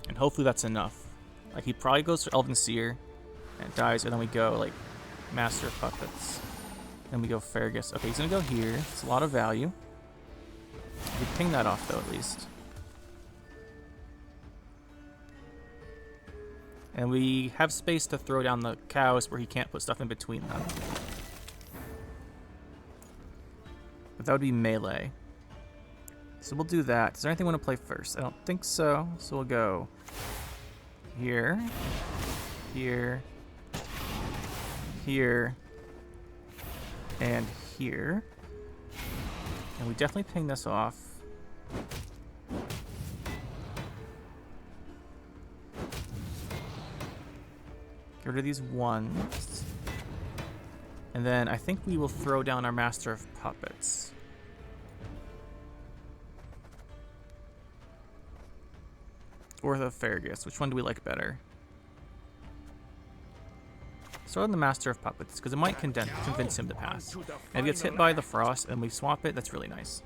S1: And hopefully that's enough. Like, he probably goes for Elven Seer and dies, and then we go like Master of Puppets. Then we go Fergus. Okay, he's gonna go here. It's a lot of value. We ping that off though, at least. And we have space to throw down the cows where he can't put stuff in between them. But that would be melee. So we'll do that. Is there anything we want to play first? I don't think so. So we'll go here, here, here, and here. And we definitely ping this off. Get rid of these ones. And then I think we will throw down our Master of Puppets. Or the Fergus. Which one do we like better? Throw in the Master of Puppets, because it might convince him to pass. And if he gets hit by the Frost and we swap it, that's really nice.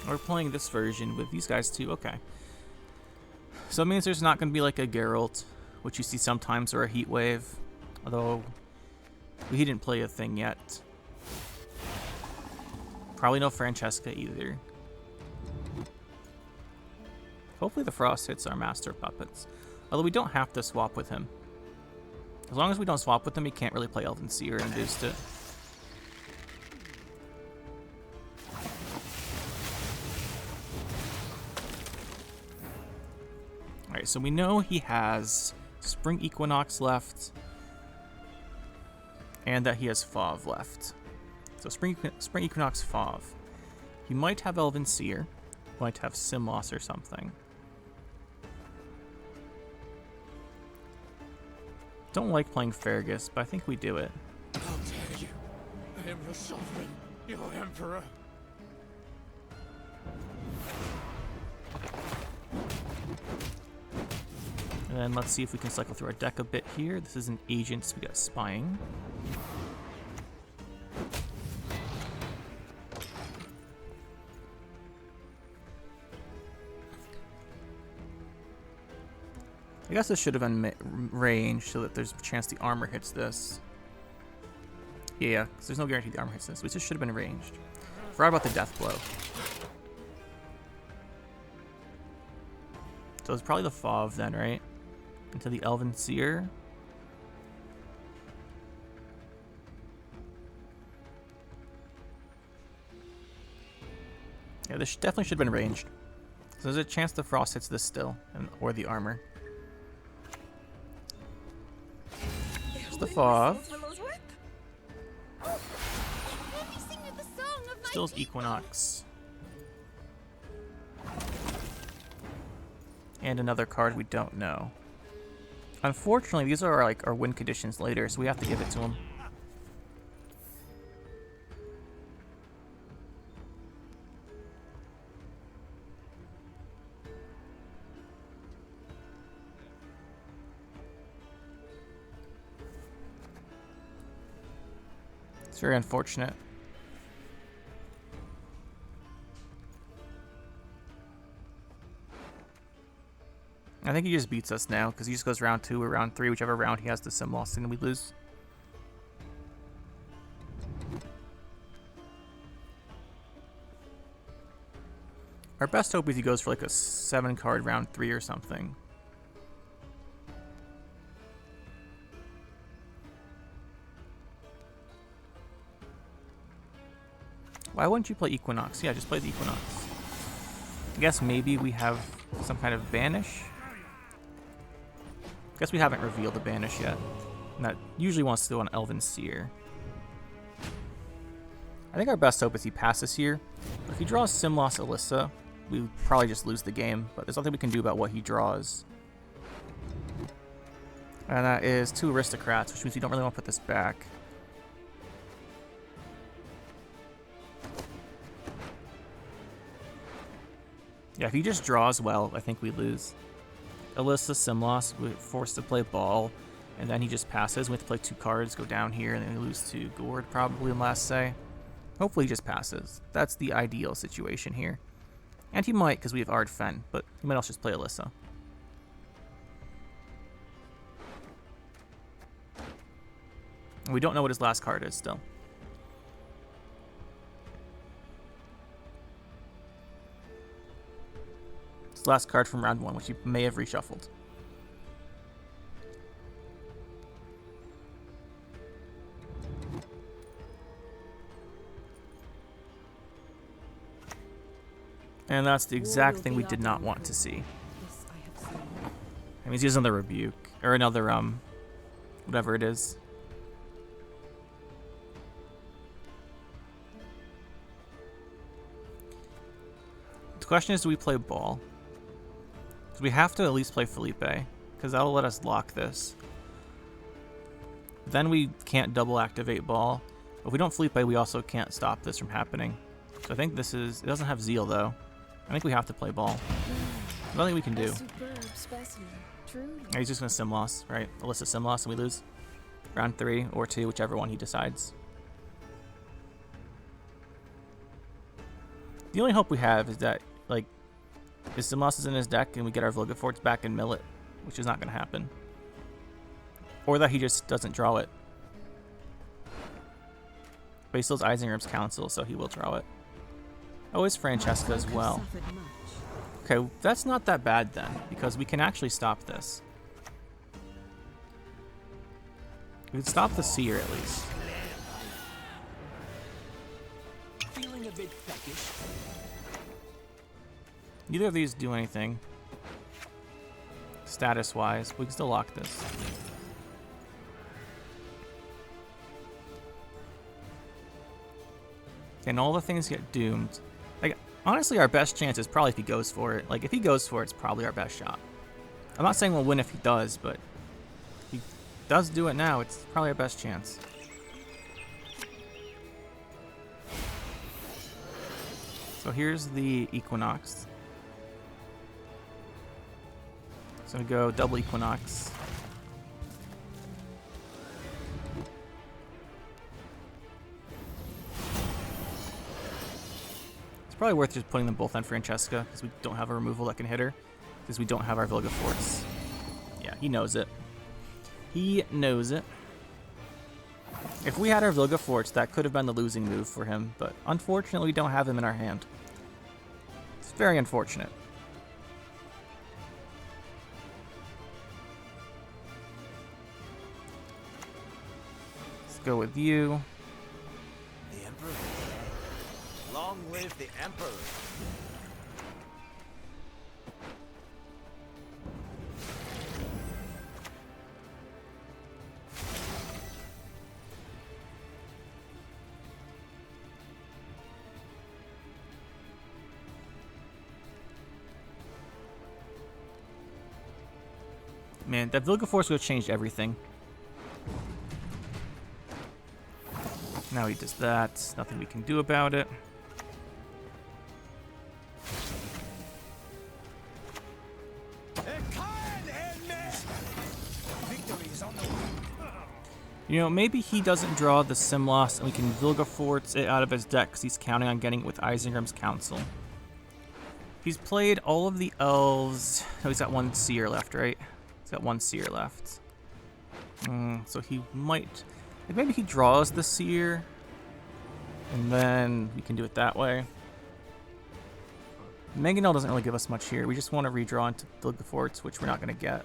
S1: We're playing this version with these guys too, okay. So it means there's not going to be like a Geralt, which you see sometimes, or a Heat Wave. Although, he didn't play a thing yet. Probably no Francesca either. Hopefully the Frost hits our Master of Puppets. Although we don't have to swap with him. As long as we don't swap with him, he can't really play Elven Seer and boost it. Alright, so we know he has Spring Equinox left, and that he has Fauve left. So Spring Equinox, Fauve. He might have Elven Seer, might have Symbiosis or something. Don't like playing Fergus, but I think we do it.
S2: How dare you! I am your sovereign, your emperor.
S1: And then let's see if we can cycle through our deck a bit here. This is an agent, so we got spying. I guess this should have been range so that there's a chance the armor hits this. Yeah, because there's no guarantee the armor hits this. We just should have been ranged. Forgot about the death blow. So it's probably the Fauve then, right? Into the Elven Seer. Yeah, this definitely should have been ranged. So there's a chance the Frost hits this still, or the armor. It's the Fauve. Still is Equinox. And another card we don't know. Unfortunately, these are like our win conditions later, so we have to give it to him. It's very unfortunate. I think he just beats us now, because he just goes round 2 or round 3, whichever round he has the sim loss, and we lose. Our best hope is he goes for like a 7-card round 3 or something. Why wouldn't you play Equinox? Yeah, just play the Equinox. I guess maybe we have some kind of banish. I guess we haven't revealed the banish yet. And that usually wants to go on Elven Seer. I think our best hope is he passes here. But if he draws Simloss Alyssa, we would probably just lose the game. But there's nothing we can do about what he draws. And that is 2 Aristocrats, which means we don't really want to put this back. Yeah, if he just draws well, I think we lose. Alyssa, Simloss, we're forced to play ball, and then he just passes. We have to play 2 cards, go down here, and then we lose to Gord probably in last say. Hopefully he just passes. That's the ideal situation here. And he might, because we have Ard Fen, but he might also just play Alyssa. And we don't know what his last card is still. Last card from round 1, which he may have reshuffled. And that's the exact thing we did not want to see. I mean, he's using the rebuke or another whatever it is. The question is, do we play ball? Because we have to at least play Felipe, because that'll let us lock this. Then we can't double activate ball. If we don't Felipe, we also can't stop this from happening. So I think this is... It doesn't have Zeal, though. I think we have to play ball. Nothing we can do. Yeah, he's just going to Simloss, right? Alyssa Simloss, and we lose. Round 3 or 2, whichever one he decides. The only hope we have is that, like, his Simloss is in his deck and we get our Vlogaforts back and mill it, which is not going to happen. Or that he just doesn't draw it. But he still has Eisenger's Council, so he will draw it. Oh, it's Francesca as well. Okay, that's not that bad then, because we can actually stop this. We can stop the Seer at least.
S6: Feeling a bit peckish.
S1: Neither of these do anything status-wise. We can still lock this. And all the things get doomed. Like, honestly, our best chance is probably if he goes for it. Like, if he goes for it, it's probably our best shot. I'm not saying we'll win if he does, but if he does do it now, it's probably our best chance. So here's the Equinox. So we go double Equinox. It's probably worth just putting them both on Francesca, because we don't have a removal that can hit her, because we don't have our Vlogaforts. Yeah, he knows it. He knows it. If we had our Vlogaforts, that could have been the losing move for him, but unfortunately we don't have him in our hand. It's very unfortunate. Let's go with you.
S5: The Emperor. Long live the Emperor.
S1: Man, that Vilgefortz would have changed everything. Now he does that. Nothing we can do about it. You know, maybe he doesn't draw the Simloss and we can Vilgefortz it out of his deck because he's counting on getting it with Isengrim's Council. He's played all of the elves. Oh, he's got one seer left, right? He's got one seer left. So he might... Like maybe he draws the seer and then we can do it that way. Mangonel doesn't really give us much here. We just want to redraw into Vilgefortz, which we're not going to get.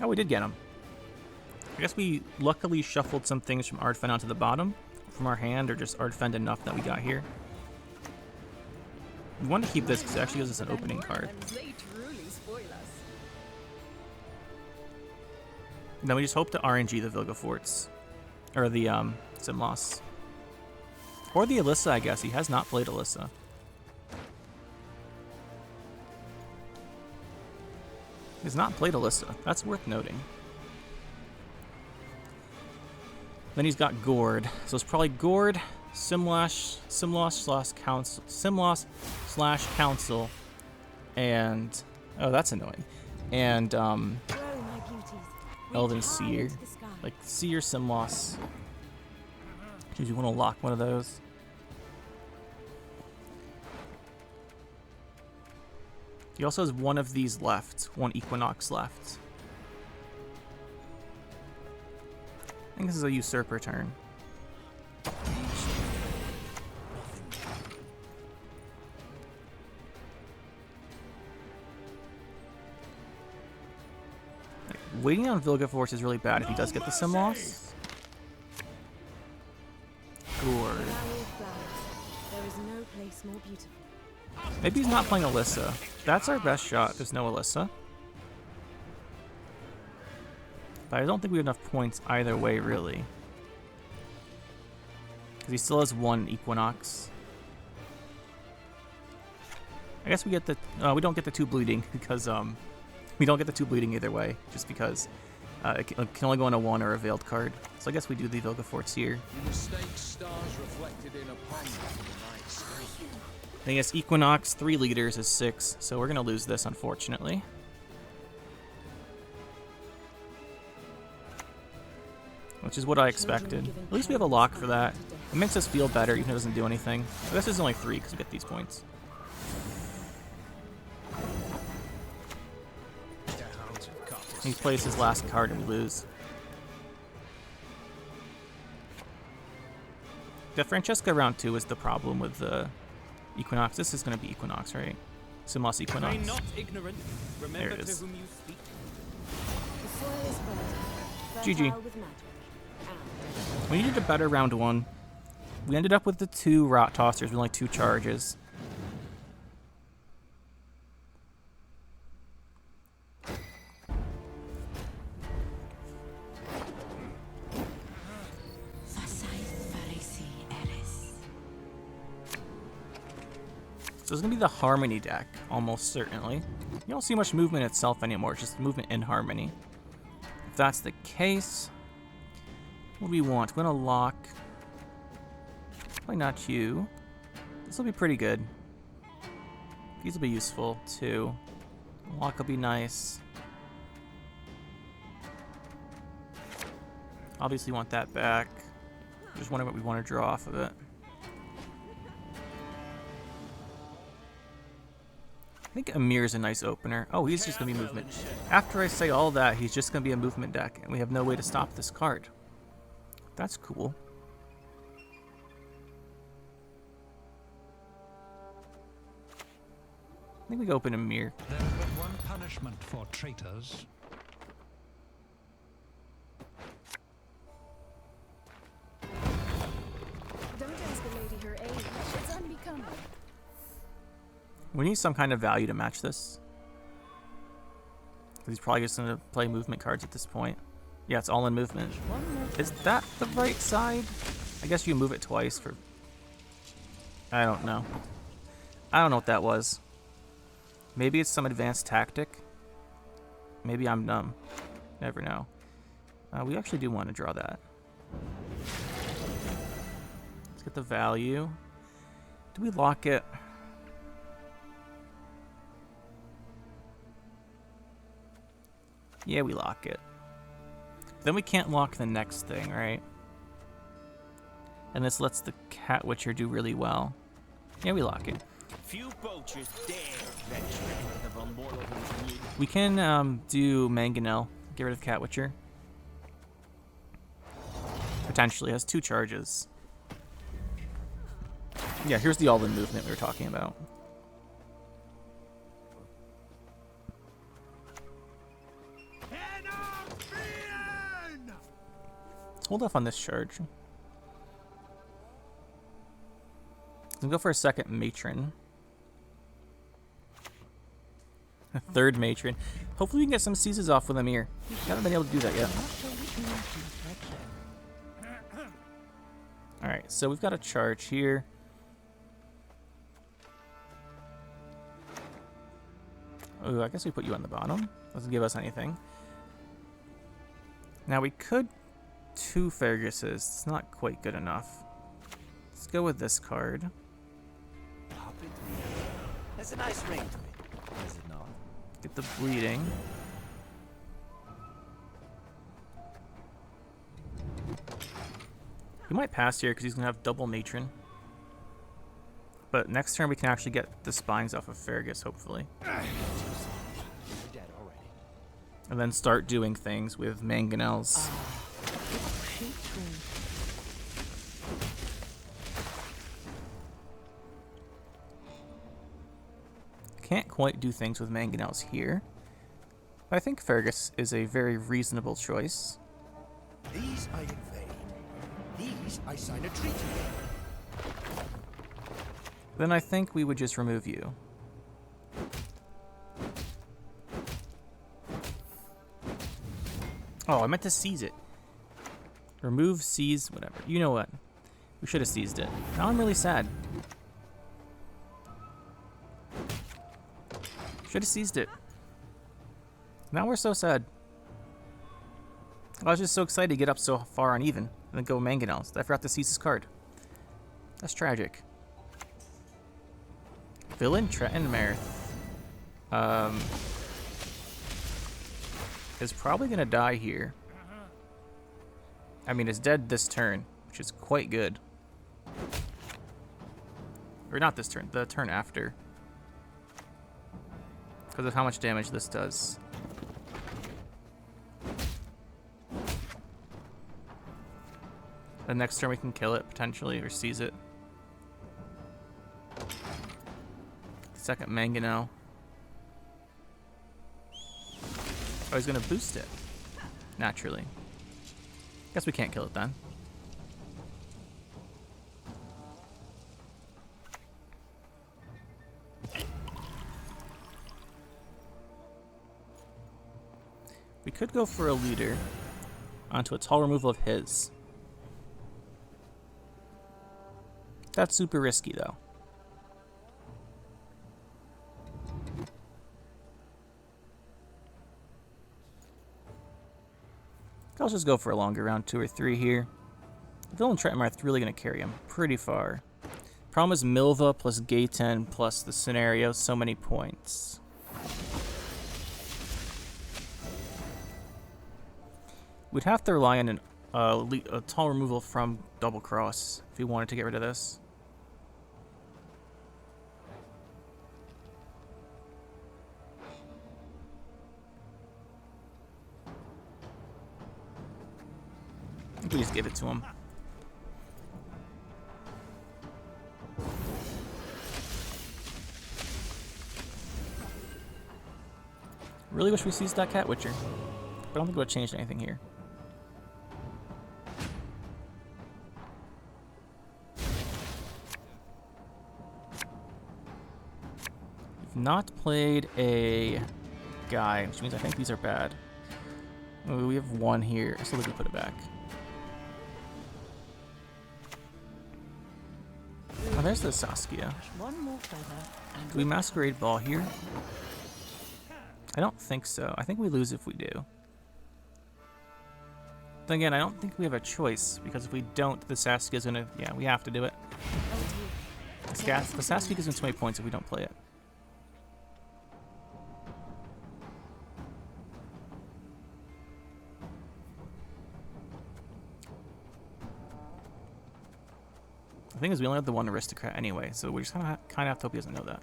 S1: Oh, we did get him. I guess we luckily shuffled some things from Ardfen onto the bottom from our hand, or just Ardfen enough that we got here. We want to keep this because it actually gives us an opening card.
S3: They truly spoil us.
S1: Then we just hope to RNG the Vilgefortz. Or the Simloss. Or the Alyssa, I guess. He has not played Alyssa. He's not played Alyssa. That's worth noting. Then he's got Gord. So it's probably Gord, Simloss slash Council, and oh, that's annoying. And Elven Seer, like Seer Simloss. Geez, you want to lock one of those? He also has one of these left, one Equinox left. I think this is a Usurper turn. Like, waiting on Vilgefortz is really bad if he does get the Simloss. Gord.
S3: There is no place more beautiful.
S1: Maybe he's not playing Alyssa. That's our best shot. There's no Alyssa. But I don't think we have enough points either way, really. Because he still has one Equinox. I guess we get the... we don't get the 2 bleeding because... we don't get the 2 bleeding either way. Just because it can only go on a 1 or a Veiled card. So I guess we do the Vilgefortz here. I guess Equinox, 3 leaders is 6, so we're going to lose this, unfortunately. Which is what I expected. At least we have a lock for that. It makes us feel better, even if it doesn't do anything. I guess there's only 3, because we get these points. He plays his last card and we lose. The Francesca round 2 is the problem with the... Equinox. This is going to be Equinox, right? Simloss Equinox.
S6: Remain not ignorant. Remember
S1: There it is.
S6: to whom you speak.
S3: The soil is fertile,
S1: GG.
S3: fertile with magic.
S1: We needed a better round 1. We ended up with the 2 Rot Tossers with only 2 charges. So it's going to be the Harmony deck, almost certainly. You don't see much movement itself anymore, it's just movement in Harmony. If that's the case, what do we want? We're going to lock... Probably not you. This will be pretty good. These will be useful, too. Lock will be nice. Obviously want that back. Just wondering what we want to draw off of it. I think Amir's a nice opener. Oh, he's just going to be movement. After I say all that, he's just going to be a movement deck, and we have no way to stop this card. That's cool. I think we can open Amir.
S7: There is but one punishment for traitors.
S3: Don't ask a lady her age. It's unbecoming.
S1: We need some kind of value to match this. He's probably just going to play movement cards at this point. Yeah, it's all in movement. Is that the right side? I guess you move it twice for... I don't know. I don't know what that was. Maybe it's some advanced tactic. Maybe I'm dumb. Never know. We actually do want to draw that. Let's get the value. Do we lock it? Yeah, we lock it. Then we can't lock the next thing, right? And this lets the Cat Witcher do really well. Yeah, we lock it.
S6: Few poachers dare venture into the vulnerable.
S1: We can do Mangonel. Get rid of Cat Witcher. Potentially has 2 charges. Yeah, here's the all-in movement we were talking about. Let's hold off on this charge. Let's go for a second matron. A third matron. Hopefully we can get some seizes off with Amir. Haven't been able to do that yet. Alright, so we've got a charge here. Oh, I guess we put you on the bottom. Doesn't give us anything. Now we could 2 Ferguses. It's not quite good enough. Let's go with this card.
S5: Pop it. Has a nice ring to it. Does it not?
S1: Get the bleeding. He might pass here because he's going to have double matron. But next turn we can actually get the spines off of Fergus, hopefully. And then start doing things with Mangonels. Can't quite do things with Mangonels here. But I think Fergus is a very reasonable choice.
S2: These I invade. These I sign a treaty with.
S1: Then I think we would just remove you. Oh, I meant to seize it. Remove, seize, whatever. You know what? We should have seized it. Now I'm really sad. Should have seized it. Now we're so sad. I was just so excited to get up so far on even. And then go Mangonels. I forgot to seize his card. That's tragic. Villain Tretton Merith. Is probably going to die here. I mean, is dead this turn, which is quite good. Or not this turn, the turn after. Because of how much damage this does. The next turn we can kill it, potentially, or seize it. Second Mangonel. Oh, he's gonna boost it. Naturally. Guess we can't kill it then. We could go for a leader onto a tall removal of his. That's super risky though. I'll just go for a longer round, 2 or 3 here. Villain Tretmarth's really going to carry him pretty far. Problem is Milva plus Gaten plus the scenario, so many points. We'd have to rely on a tall removal from Double Cross if we wanted to get rid of this. I think we just give it to him. Really wish we seized that Cat Witcher. But I don't think it would have changed anything here. We've not played a guy, which means I think these are bad. Oh, we have 1 here, so we can put it back. Oh, there's the Saskia.
S3: One more feather and
S1: Do we Masquerade Ball here? I don't think so. I think we lose if we do. Then again, I don't think we have a choice, because if we don't, the Saskia's gonna... Yeah, we have to do it. The Saskia gives me 20 points if we don't play it. The thing is, we only have the one aristocrat anyway, so we just kind of have to hope he doesn't know that.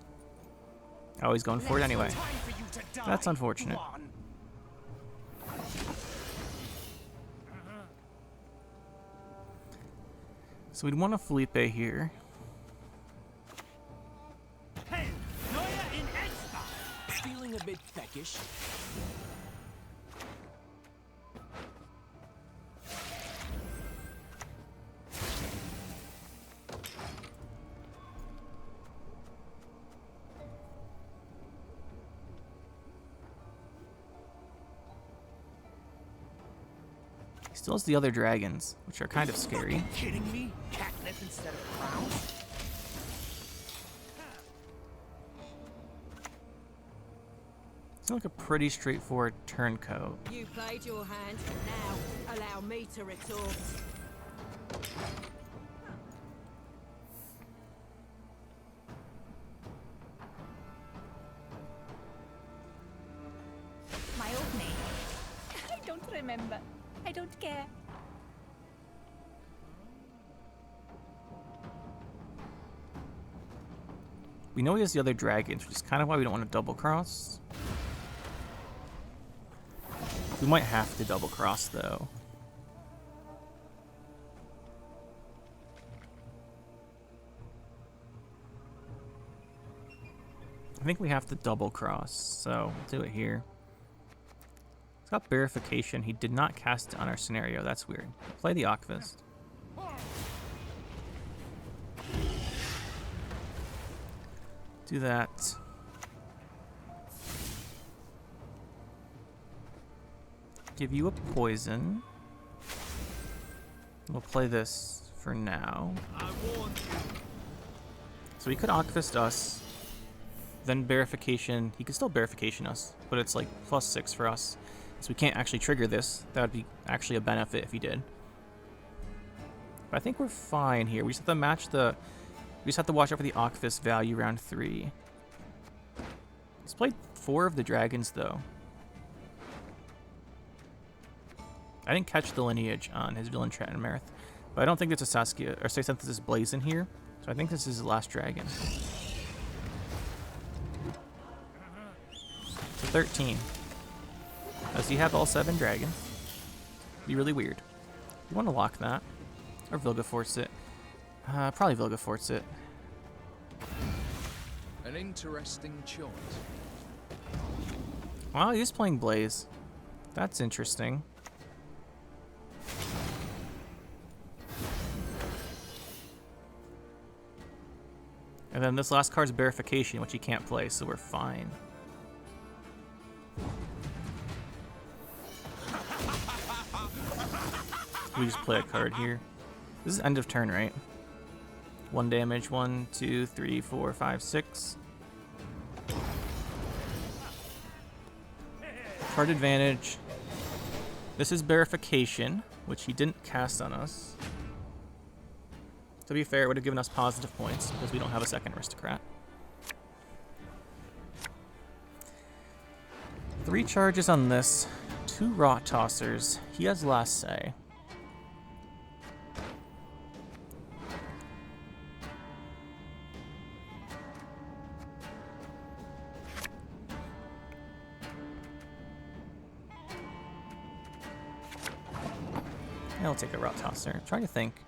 S1: Oh, he's going for it anyway. That's unfortunate. So we'd want a Felipe here.
S5: Feeling a bit peckish.
S1: Still has the other dragons, which are kind of scary.
S5: Kidding me? Catnip instead of crown?
S1: It's like a pretty straightforward turncoat.
S3: you played your hand. Now allow me to retort.
S8: My old name. I don't remember. I don't care.
S1: We know he has the other dragons, which is kind of why we don't want to double cross. We might have to double cross though. I think we have to double cross, so we'll do it here. It's got verification. He did not cast it on our scenario. That's weird. Play the Akvist. Do that. Give you a poison. We'll play this for now. So he could Akvist us. Then verification. He could still verification us, but it's like +6 for us. So we can't actually trigger this. That would be actually a benefit if he did. But I think we're fine here. We just have to match the... We just have to watch out for the Akvist value round 3. He's played 4 of the dragons, though. I didn't catch the lineage on his villain Tratenmerith, but I don't think it's a Saskia, or Synthesis Blaze in here. So I think this is his last dragon. So 13. Does he have all 7 dragons? Be really weird. You want to lock that. Or Vilgeforce it. Probably Vilgeforce it.
S9: An interesting choice.
S1: Wow, he's playing Blaze. That's interesting. And then this last card's Verification, which he can't play, so we're fine. We just play a card here. This is end of turn, right? 1 damage. 1, 2, 3, 4, 5, 6. Card advantage. This is Verification, which he didn't cast on us. To be fair, it would have given us positive points because we don't have a second aristocrat. 3 charges on this. 2 Rot Tossers. He has last say. I'll take a Rot Tosser. I'm trying to think.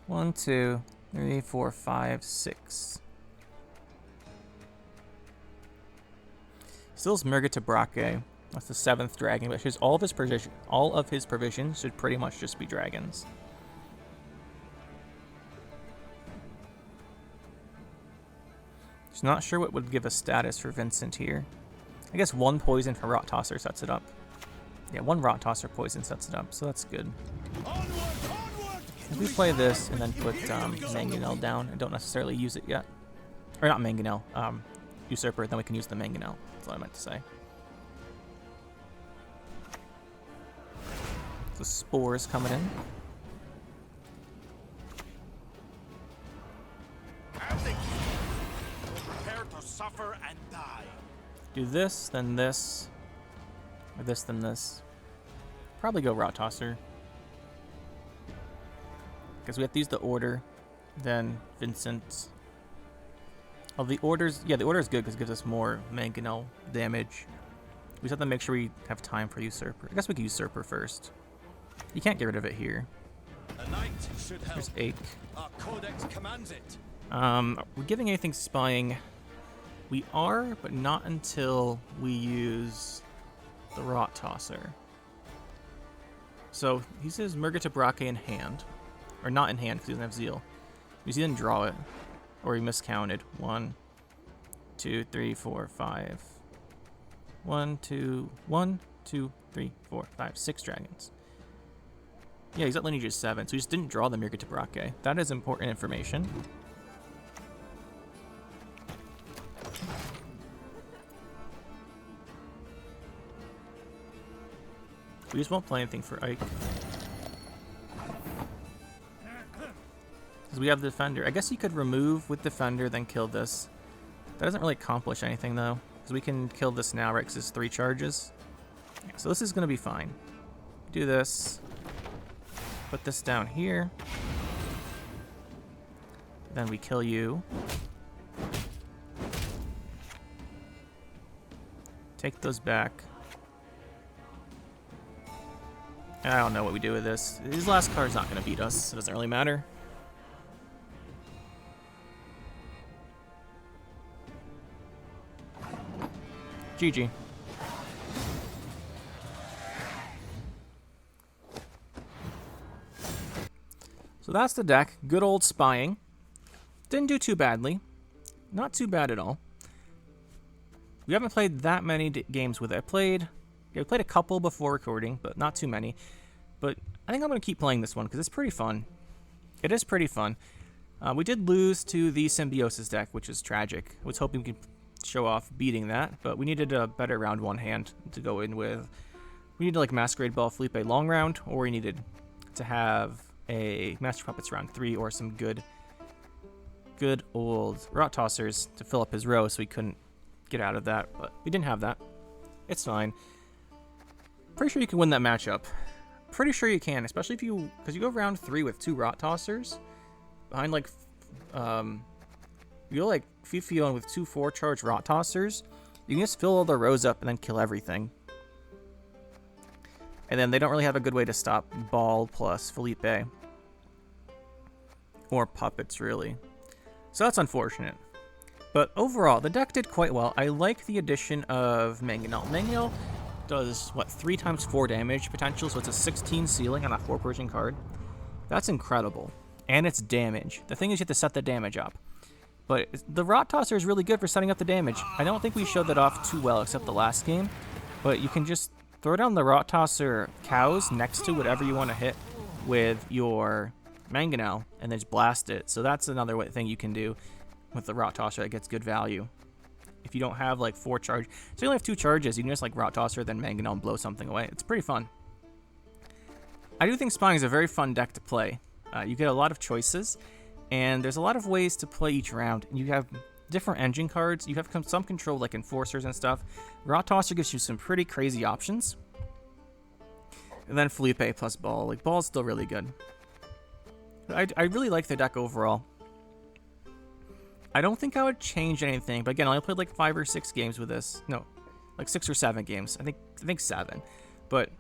S1: 1, 2, 3, 4, 5, 6. Still has Murga Brake. That's the 7th dragon, but all of his provisions should pretty much just be dragons. Just not sure what would give a status for Vincent here. I guess 1 poison for Rot Tosser sets it up. Yeah, 1 Rot Tosser poison sets it up, so that's good.
S2: Onward, onward!
S1: If we play this and then put Mangonel down and don't necessarily use it yet, or not Mangonel, Usurper, then we can use the Mangonel. That's what I meant to say. The spores coming in.
S6: Prepare to suffer and die.
S1: Do this, then this, or this, then this. Probably go Rot Tosser. Because we have to use the Order, then Vincent. Oh, the Order's, yeah, the Order is good because it gives us more Mangonel damage. We just have to make sure we have time for Usurper. I guess we can Usurper first. You can't get rid of it here.
S6: A knight should help.
S1: There's Ache.
S6: Our codex commands it.
S1: Are we giving anything spying? We are, but not until we use the Rot Tosser. So he says Murgita Brake in hand. Or not in hand because he doesn't have Zeal. Because he didn't draw it. Or he miscounted. 1, 2, 3, 4, 5. 1, 2, 3, 4, 5, 6 dragons. Yeah, he's at lineage 7, so he just didn't draw the Murgita Brake. That is important information. We just won't play anything for Ike. Because we have the Defender. I guess you could remove with Defender, then kill this. That doesn't really accomplish anything, though. Because we can kill this now, right? Because it's 3 charges. Yeah, so this is going to be fine. Do this. Put this down here. Then we kill you. Take those back. I don't know what we do with this. His last card's not going to beat us. It doesn't really matter. GG. So that's the deck. Good old spying. Didn't do too badly. Not too bad at all. We haven't played that many games with it. We played a couple before recording, but not too many. But I think I'm going to keep playing this one because it's pretty fun. It is pretty fun. We did lose to the Symbiosis deck, which is tragic. I was hoping we could show off beating that, but we needed a better round 1 hand to go in with. We needed like Masquerade Ball Felipe long round, or we needed to have a Master Puppets round 3 or some good old Rot Tossers to fill up his row so we couldn't get out of that, but we didn't have that. It's fine. Pretty sure you can win that matchup. Pretty sure you can, especially if you, because you go round 3 with 2 Rot Tossers behind like, you go like Fifion with 2 4-charge Rot Tossers. You can just fill all the rows up and then kill everything. And then they don't really have a good way to stop Ball plus Felipe. Or Puppets, really. So that's unfortunate. But overall, the deck did quite well. I like the addition of Mangonel. Mangonel does, what, 3 times 4 damage potential, so it's a 16 ceiling on a 4-person card. That's incredible. And it's damage. The thing is you have to set the damage up. But the Rot Tosser is really good for setting up the damage. I don't think we showed that off too well except the last game. But you can just throw down the Rot Tosser cows next to whatever you want to hit with your Mangonel and then just blast it. So that's another thing you can do with the Rot Tosser that gets good value. If you don't have like 4 charge, so you only have 2 charges, you can just like Rot Tosser, then Mangonel and blow something away. It's pretty fun. I do think Spying is a very fun deck to play. You get a lot of choices, and there's a lot of ways to play each round. You have different engine cards. You have some control like Enforcers and stuff. Rot Tosser gives you some pretty crazy options. And then Felipe plus Ball. Like, Ball's still really good. I really like the deck overall. I don't think I would change anything, but again, I only played like 5 or 6 games with this. No, like 6 or 7 games. I think 7. But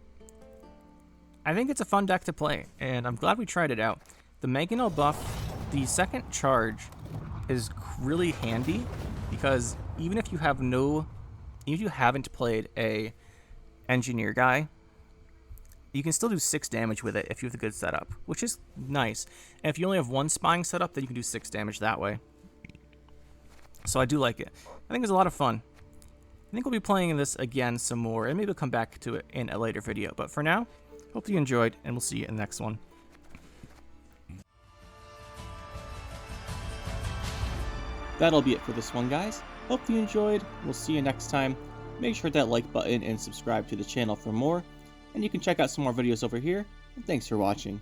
S1: I think it's a fun deck to play, and I'm glad we tried it out. The Mangonel buff, the second charge, is really handy because even if you haven't played a engineer guy, you can still do 6 damage with it if you have a good setup, which is nice. And if you only have 1 spying setup, then you can do 6 damage that way. So I do like it. I think it's a lot of fun. I think we'll be playing this again some more, and maybe we'll come back to it in a later video. But for now, hope you enjoyed, and we'll see you in the next one. That'll be it for this one, guys. Hope you enjoyed. We'll see you next time. Make sure to hit that like button and subscribe to the channel for more. And you can check out some more videos over here. And thanks for watching.